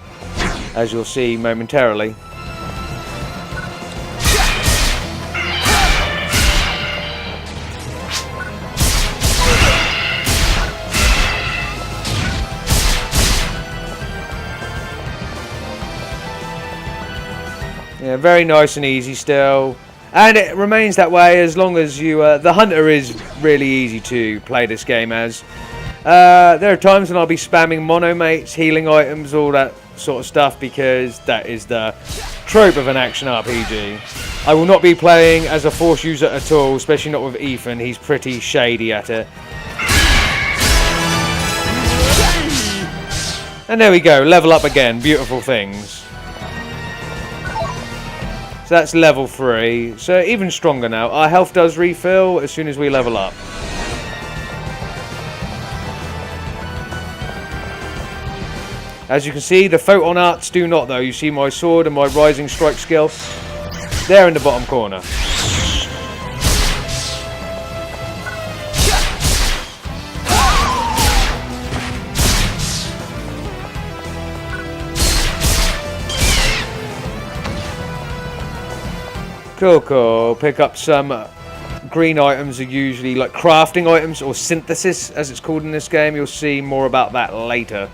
as you'll see momentarily. Yeah, very nice and easy still. And it remains that way as long as you... the hunter is really easy to play this game as. There are times when I'll be spamming monomates, healing items, all that sort of stuff because that is the trope of an action RPG. I will not be playing as a Force user at all, especially not with Ethan. He's pretty shady at it. And there we go, level up again, beautiful things. So that's level 3, so even stronger now. Our health does refill as soon as we level up. As you can see, the photon arts do not though. You see my sword and my rising strike skill? There in the bottom corner. Cool, cool. Pick up some green items are usually like crafting items or synthesis as it's called in this game. You'll see more about that later.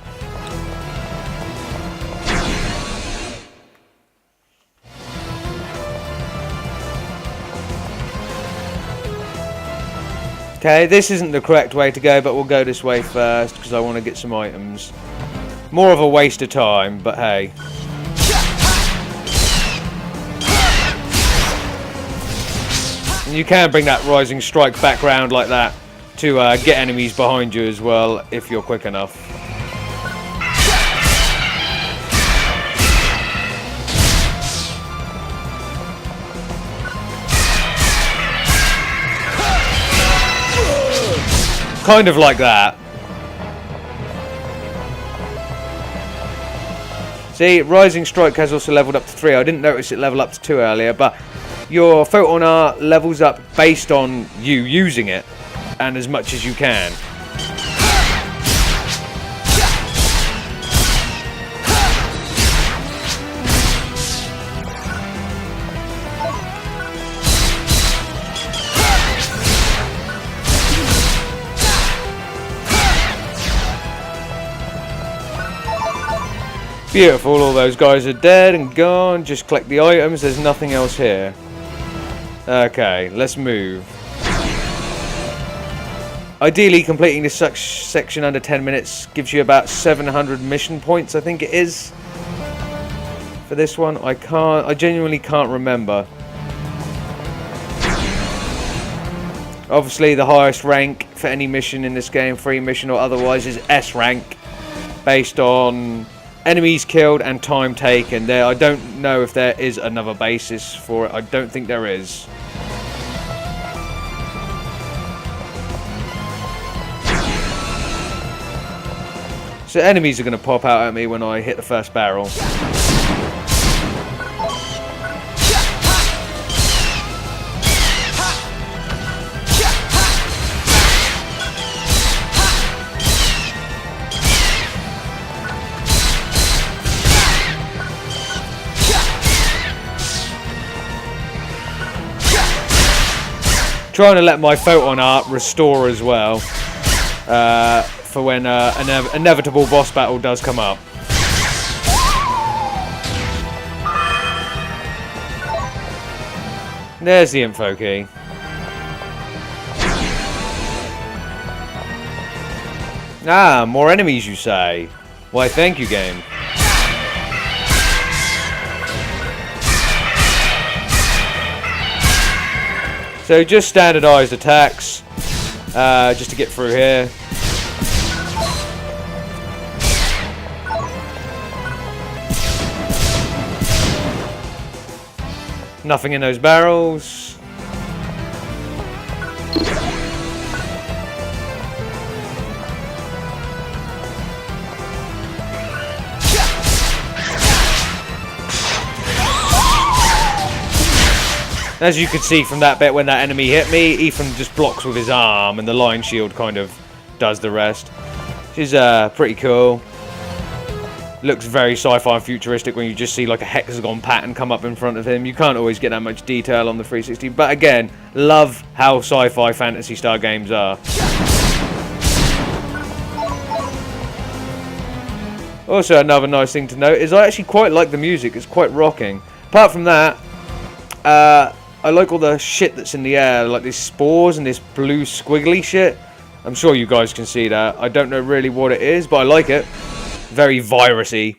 Okay, this isn't the correct way to go, but we'll go this way first because I want to get some items. More of a waste of time, but hey. And you can bring that rising strike back round like that to get enemies behind you as well if you're quick enough. Kind of like that. See, Rising Strike has also leveled up to 3. I didn't notice it level up to 2 earlier, but your Photon Art levels up based on you using it, and as much as you can. Beautiful, all those guys are dead and gone. Just collect the items, there's nothing else here. Okay, let's move. Ideally, completing this section under 10 minutes gives you about 700 mission points, I think it is. For this one, I genuinely can't remember. Obviously, the highest rank for any mission in this game, free mission or otherwise, is S rank, based on enemies killed and time taken. There, I don't know if there is another basis for it. I don't think there is. So enemies are going to pop out at me when I hit the first barrel. Trying to let my Photon Art restore as well for when an inevitable boss battle does come up. There's the info key. Ah, more enemies you say. Why thank you, game. So just standardized attacks, just to get through here. Nothing in those barrels. As you could see from that bit when that enemy hit me, Ethan just blocks with his arm and the line shield kind of does the rest. Which is pretty cool. Looks very sci-fi and futuristic when you just see like a hexagon pattern come up in front of him. You can't always get that much detail on the 360, but again, love how sci-fi Phantasy Star games are. Also, another nice thing to note is I actually quite like the music. It's quite rocking. Apart from that, I like all the shit that's in the air, like these spores and this blue squiggly shit. I'm sure you guys can see that. I don't know really what it is, but I like it. Very virusy.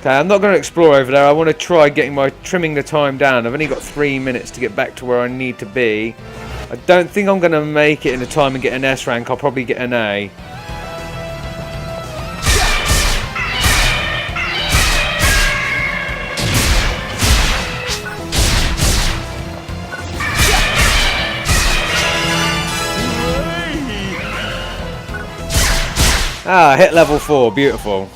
Okay, I'm not going to explore over there. I want to try trimming the time down. I've only got 3 minutes to get back to where I need to be. I don't think I'm going to make it in the time and get an S rank. I'll probably get an A. Ah, hit level 4. Beautiful.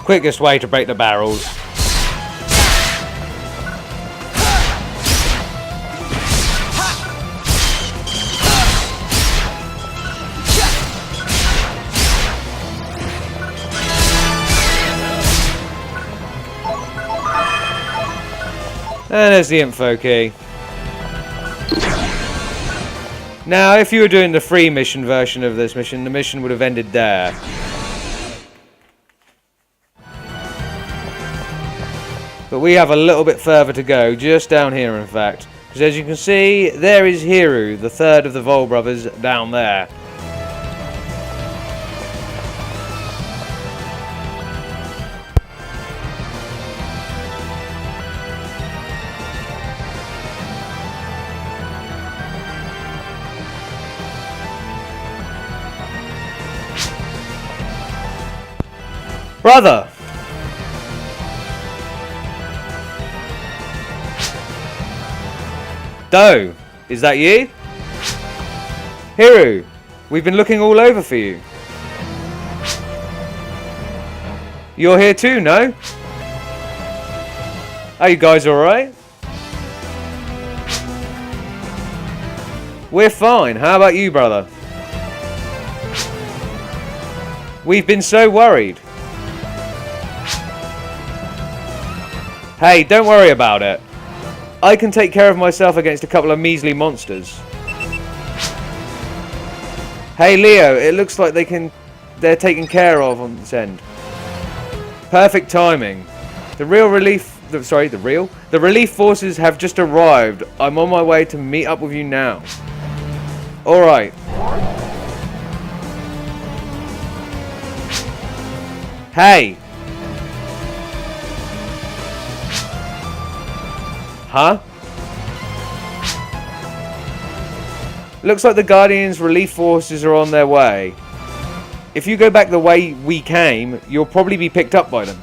Quickest way to break the barrels. And there's the info key. Now, if you were doing the free mission version of this mission, the mission would have ended there. But we have a little bit further to go, just down here in fact. Because as you can see, there is Hiru, the third of the Vol brothers, down there. Brother! Doe, is that you? Hiru, we've been looking all over for you. You're here too, no? Are you guys alright? We're fine. How about you, brother? We've been so worried. Hey, don't worry about it. I can take care of myself against a couple of measly monsters. Hey Leo, it looks like they're taken care of on this end. Perfect timing. The relief forces have just arrived. I'm on my way to meet up with you now. Alright. Hey! Huh? Looks like the Guardians' relief forces are on their way. If you go back the way we came, you'll probably be picked up by them.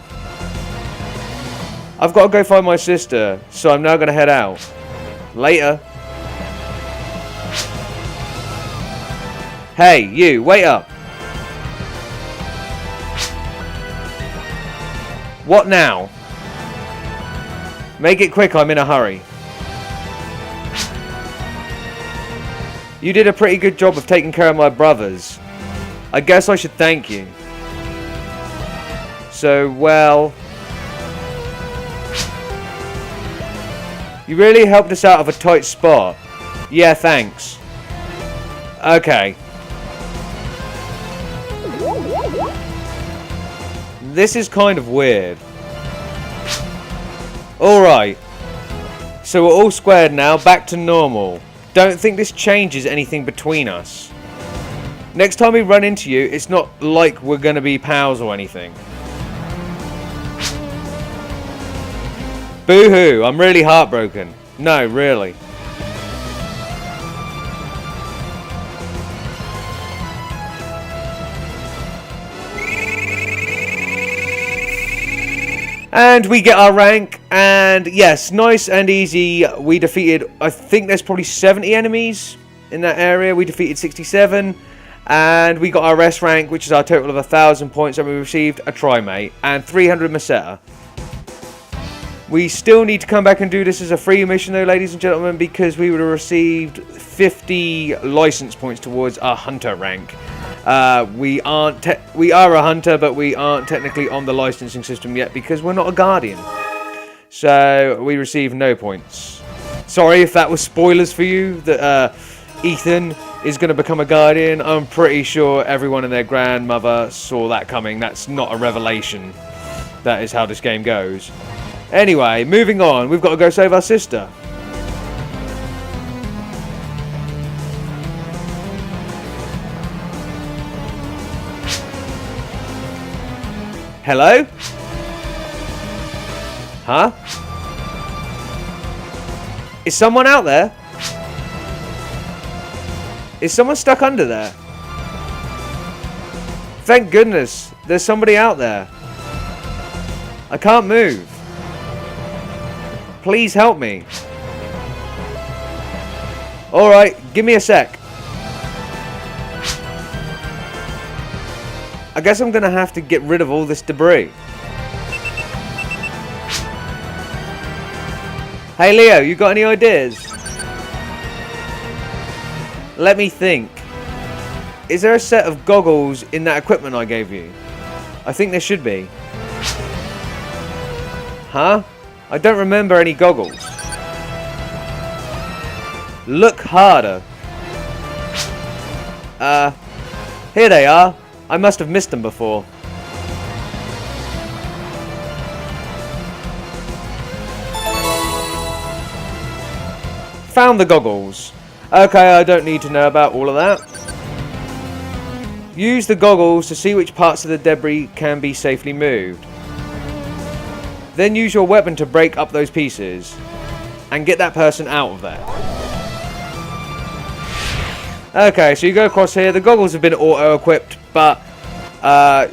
I've got to go find my sister, so I'm now going to head out. Later. Hey, you, wait up. What now? Make it quick, I'm in a hurry. You did a pretty good job of taking care of my brothers. I guess I should thank you. So, well... You really helped us out of a tight spot. Yeah, thanks. Okay. This is kind of weird. Alright. So we're all squared now, back to normal. Don't think this changes anything between us. Next time we run into you, it's not like we're gonna be pals or anything. Boo-hoo, I'm really heartbroken. No, really. And we get our rank, and yes, nice and easy. We defeated, I think there's probably 70 enemies in that area. We defeated 67, and we got our S rank, which is our total of 1,000 points, and we received a Trimate and 300 Meseta. We still need to come back and do this as a free mission though, ladies and gentlemen, because we would have received 50 license points towards our hunter rank. We are a hunter, but we aren't technically on the licensing system yet because we're not a guardian. So we receive no points. Sorry if that was spoilers for you, that Ethan is going to become a guardian. I'm pretty sure everyone and their grandmother saw that coming. That's not a revelation. That is how this game goes. Anyway, moving on. We've got to go save our sister. Hello? Huh? Is someone out there? Is someone stuck under there? Thank goodness, there's somebody out there. I can't move. Please help me. Alright, give me a sec. I guess I'm gonna have to get rid of all this debris. Hey Leo, you got any ideas? Let me think. Is there a set of goggles in that equipment I gave you? I think there should be. Huh? I don't remember any goggles. Look harder. Here they are. I must have missed them before. Found the goggles. Okay, I don't need to know about all of that. Use the goggles to see which parts of the debris can be safely moved. Then use your weapon to break up those pieces and get that person out of there. Okay, so you go across here. The goggles have been auto-equipped, but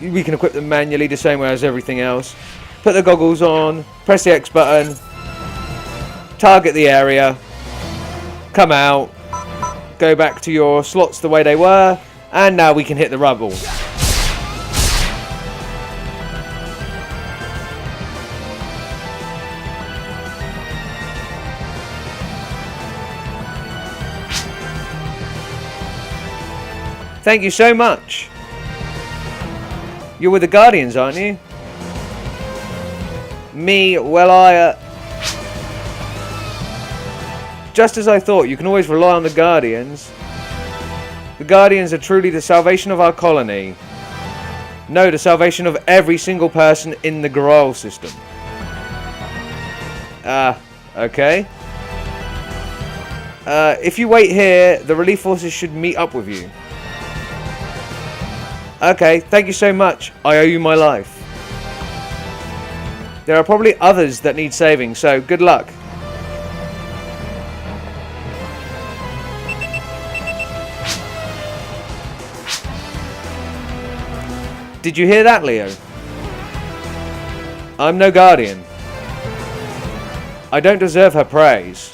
we can equip them manually the same way as everything else. Put the goggles on, press the X button, target the area, come out, go back to your slots the way they were, and now we can hit the rubble. Thank you so much. You're with the Guardians, aren't you? Me, well, just as I thought, you can always rely on the Guardians. The Guardians are truly the salvation of our colony. No, the salvation of every single person in the Growl system. Okay. If you wait here, the relief forces should meet up with you. Okay, thank you so much. I owe you my life. There are probably others that need saving, so good luck. Did you hear that, Leo? I'm no guardian. I don't deserve her praise.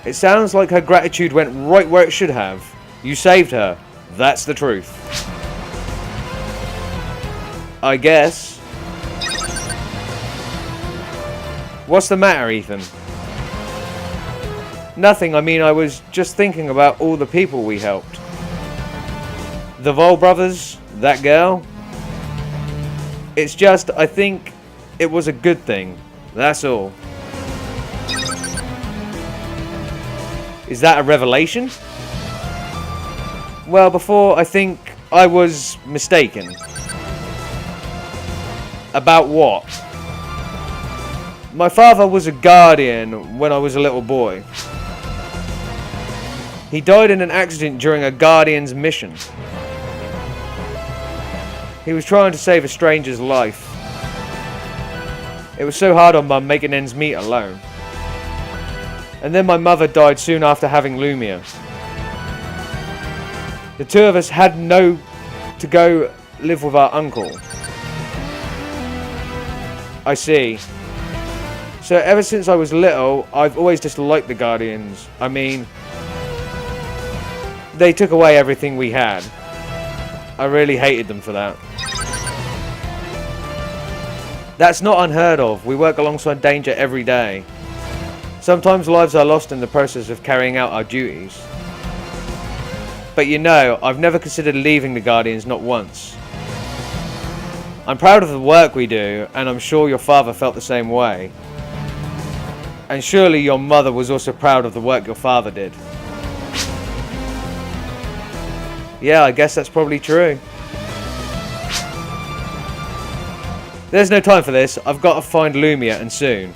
It sounds like her gratitude went right where it should have. You saved her. That's the truth. I guess. What's the matter, Ethan? Nothing, I mean, I was just thinking about all the people we helped. The Vol brothers, that girl. It's just, I think it was a good thing. That's all. Is that a revelation? Well, before, I think I was mistaken. About what? My father was a guardian when I was a little boy. He died in an accident during a guardian's mission. He was trying to save a stranger's life. It was so hard on Mum making ends meet alone. And then my mother died soon after having Lumia. The two of us had to go live with our uncle. I see. So ever since I was little, I've always disliked the Guardians. I mean, they took away everything we had. I really hated them for that. That's not unheard of. We work alongside danger every day. Sometimes lives are lost in the process of carrying out our duties. But you know, I've never considered leaving the Guardians, not once. I'm proud of the work we do, and I'm sure your father felt the same way. And surely your mother was also proud of the work your father did. Yeah, I guess that's probably true. There's no time for this. I've got to find Lumia, and soon.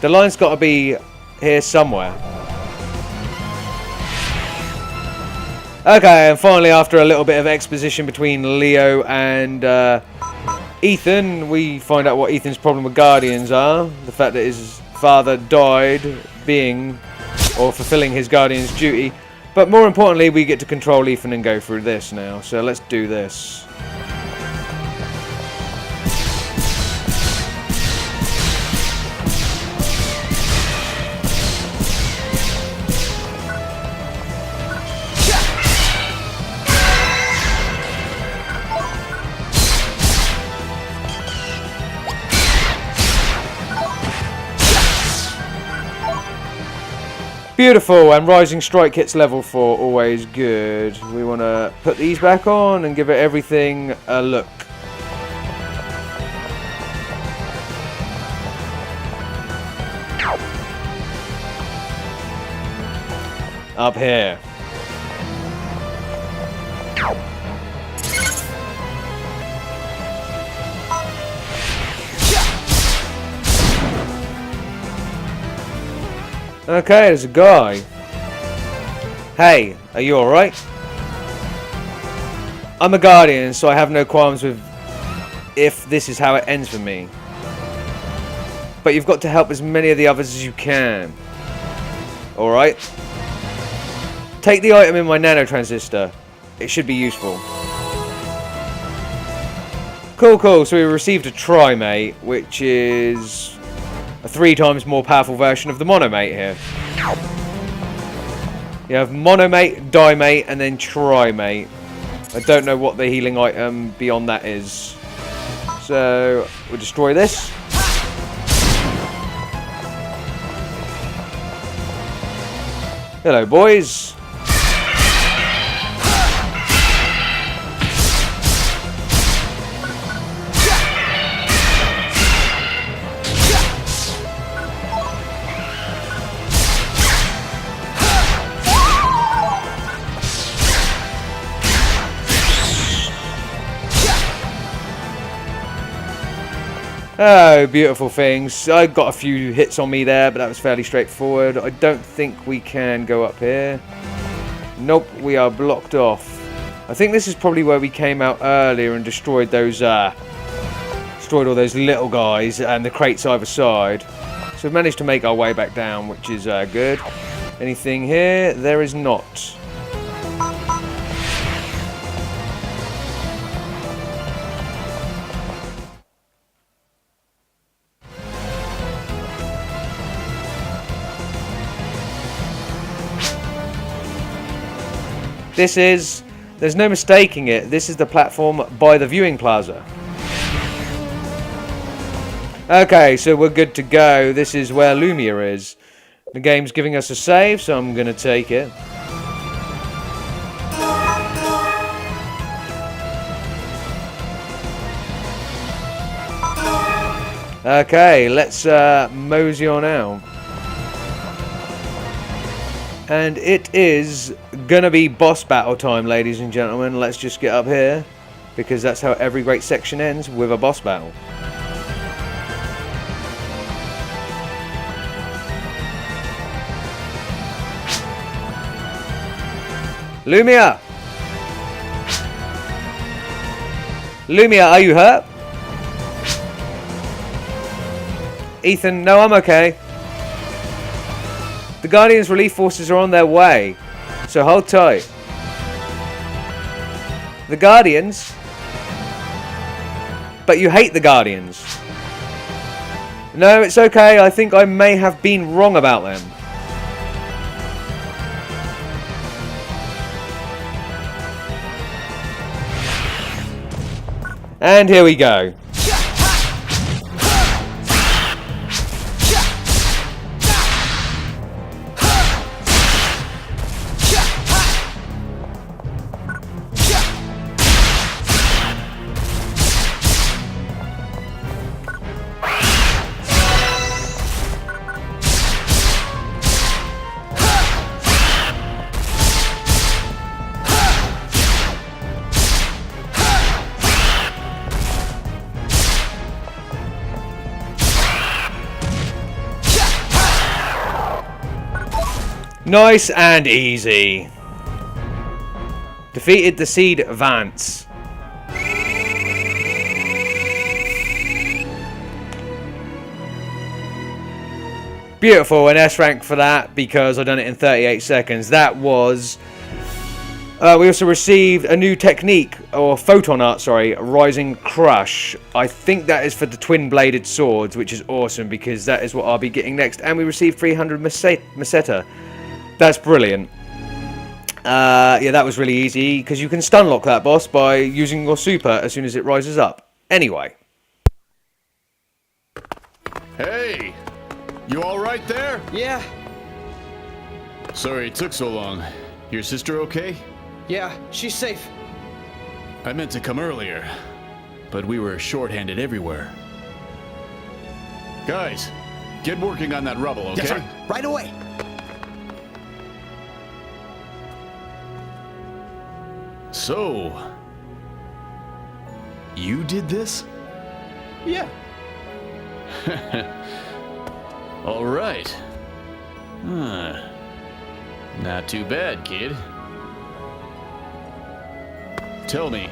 The line's got to be here somewhere. Okay, and finally, after a little bit of exposition between Leo and Ethan, we find out what Ethan's problem with Guardians are. The fact that his father died being or fulfilling his Guardian's duty. But more importantly, we get to control Ethan and go through this now. So let's do this. Beautiful, and Rising Strike hits level 4, always good. We want to put these back on and give it everything a look. Up here. Okay, there's a guy. Hey, are you alright? I'm a Guardian, so I have no qualms with if this is how it ends for me. But you've got to help as many of the others as you can. Alright? Take the item in my nanotransistor. It should be useful. Cool, so we received a Trimate, which is a 3 times more powerful version of the Monomate here. You have Monomate, Dimate, and then Trimate. I don't know what the healing item beyond that is. So, we'll destroy this. Hello, boys. Oh, beautiful things. I got a few hits on me there, but that was fairly straightforward. I don't think we can go up here. Nope, we are blocked off. I think this is probably where we came out earlier and destroyed those, destroyed all those little guys and the crates either side. So we've managed to make our way back down, which is good. Anything here? There is not. There's no mistaking it, this is the platform by the viewing plaza. Okay, so we're good to go. This is where Lumia is. The game's giving us a save, so I'm going to take it. Okay, let's mosey on out. And it is gonna be boss battle time, ladies and gentlemen. Let's just get up here, because that's how every great section ends, with a boss battle. Lumia! Lumia, are you hurt? Ethan, no, I'm okay. The Guardians' relief forces are on their way, so hold tight. The Guardians? But you hate the Guardians. No, it's okay. I think I may have been wrong about them. And here we go. Nice and easy. Defeated the Seed Vance. Beautiful, an S rank for that because I done it in 38 seconds. That was... we also received a new technique, or photon art, sorry, Rising Crush. I think that is for the twin-bladed swords, which is awesome because that is what I'll be getting next. And we received 300 Meseta. That's brilliant. Yeah, that was really easy because you can stun lock that boss by using your super as soon as it rises up. Anyway. Hey! You alright there? Yeah, Sorry it took so long. Your sister okay? yeah, she's safe. I meant to come earlier, but we were short-handed everywhere. Guys, get working on that rubble, okay? Yes, sir. Right away. So, you did this? Yeah. All right. Not too bad, kid. Tell me,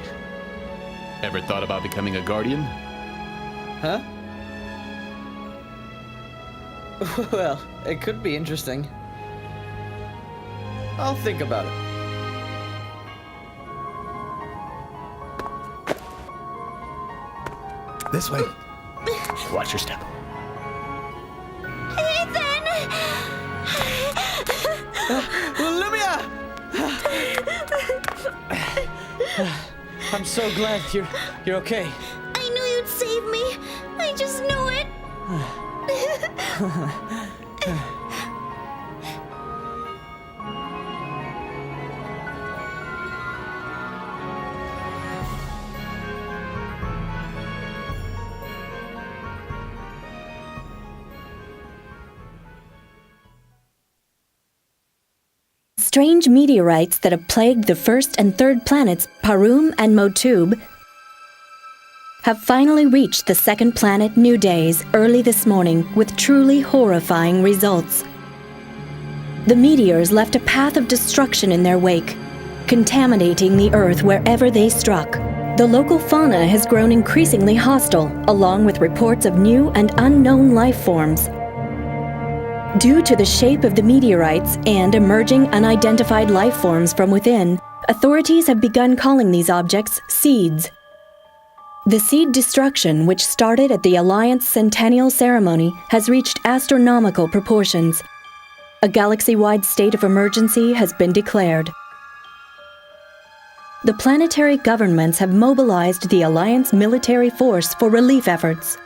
ever thought about becoming a guardian? Huh? Well, it could be interesting. I'll think about it. This way. Watch your step. Ethan! Lumia! I'm so glad you're okay. I knew you'd save me. I just knew it. Strange meteorites that have plagued the first and third planets, Parum and Motub, have finally reached the second planet, New Days, early this morning with truly horrifying results. The meteors left a path of destruction in their wake, contaminating the Earth wherever they struck. The local fauna has grown increasingly hostile, along with reports of new and unknown life forms. Due to the shape of the meteorites and emerging unidentified life forms from within, authorities have begun calling these objects seeds. The seed destruction, which started at the Alliance Centennial Ceremony, has reached astronomical proportions. A galaxy-wide state of emergency has been declared. The planetary governments have mobilized the Alliance military force for relief efforts.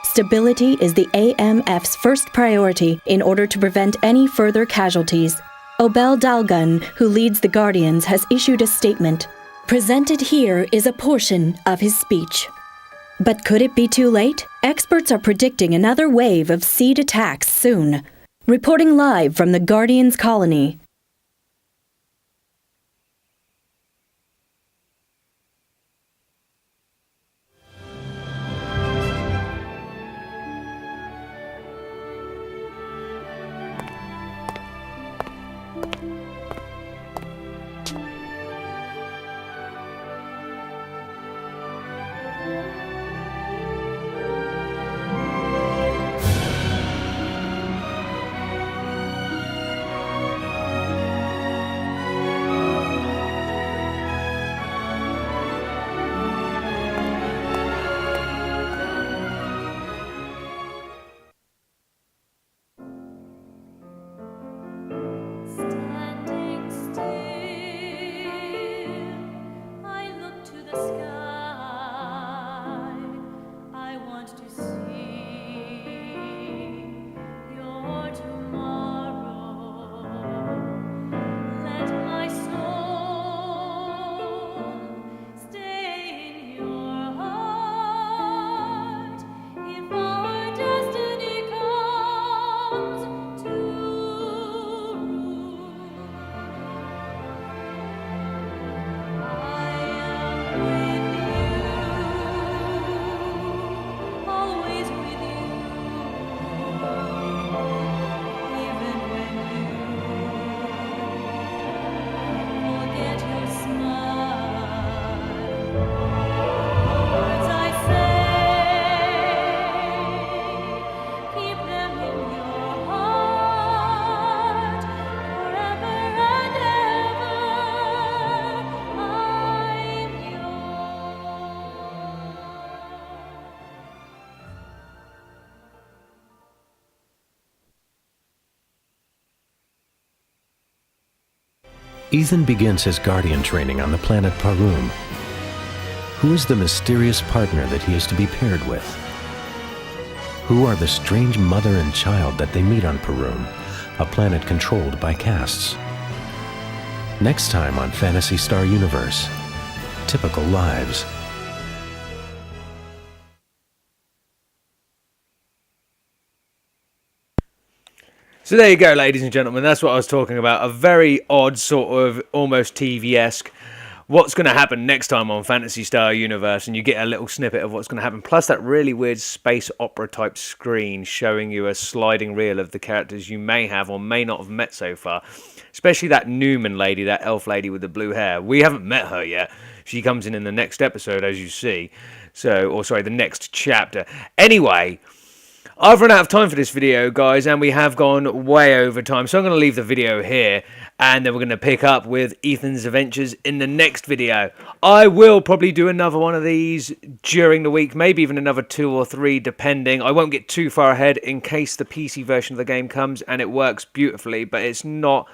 Stability is the AMF's first priority in order to prevent any further casualties. Obel Dalgun, who leads the Guardians, has issued a statement. Presented here is a portion of his speech. But could it be too late? Experts are predicting another wave of seed attacks soon. Reporting live from the Guardians colony. Standing still, I look to the sky. I want to see your tomorrow. Let my soul stay in your heart. If our destiny comes to I am with Ethan begins his guardian training on the planet Parum. Who is the mysterious partner that he is to be paired with? Who are the strange mother and child that they meet on Parum, a planet controlled by castes? Next time on Phantasy Star Universe, Typical Lives. So there you go, ladies and gentlemen. That's what I was talking about. A very odd sort of almost TV-esque what's going to happen next time on Phantasy Star Universe, and you get a little snippet of what's going to happen. Plus that really weird space opera type screen showing you a sliding reel of the characters you may have or may not have met so far. Especially that Newman lady, that elf lady with the blue hair. We haven't met her yet. She comes in the next episode, as you see. The next chapter. Anyway, I've run out of time for this video, guys, and we have gone way over time. So I'm going to leave the video here, and then we're going to pick up with Ethan's adventures in the next video. I will probably do another one of these during the week, maybe even another 2 or 3, depending. I won't get too far ahead in case the PC version of the game comes, and it works beautifully, but it's not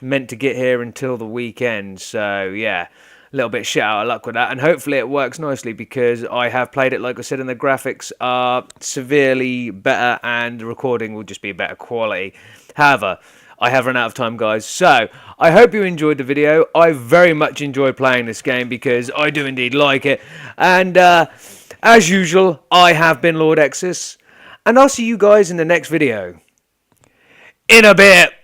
meant to get here until the weekend. So, yeah. A little bit shit out of luck with that, and hopefully it works nicely because I have played it, like I said, and the graphics are severely better and the recording will just be better quality. However, I have run out of time, guys, so I hope you enjoyed the video. I very much enjoyed playing this game because I do indeed like it, and as usual, I have been Lord Exsus, and I'll see you guys in the next video. In a bit!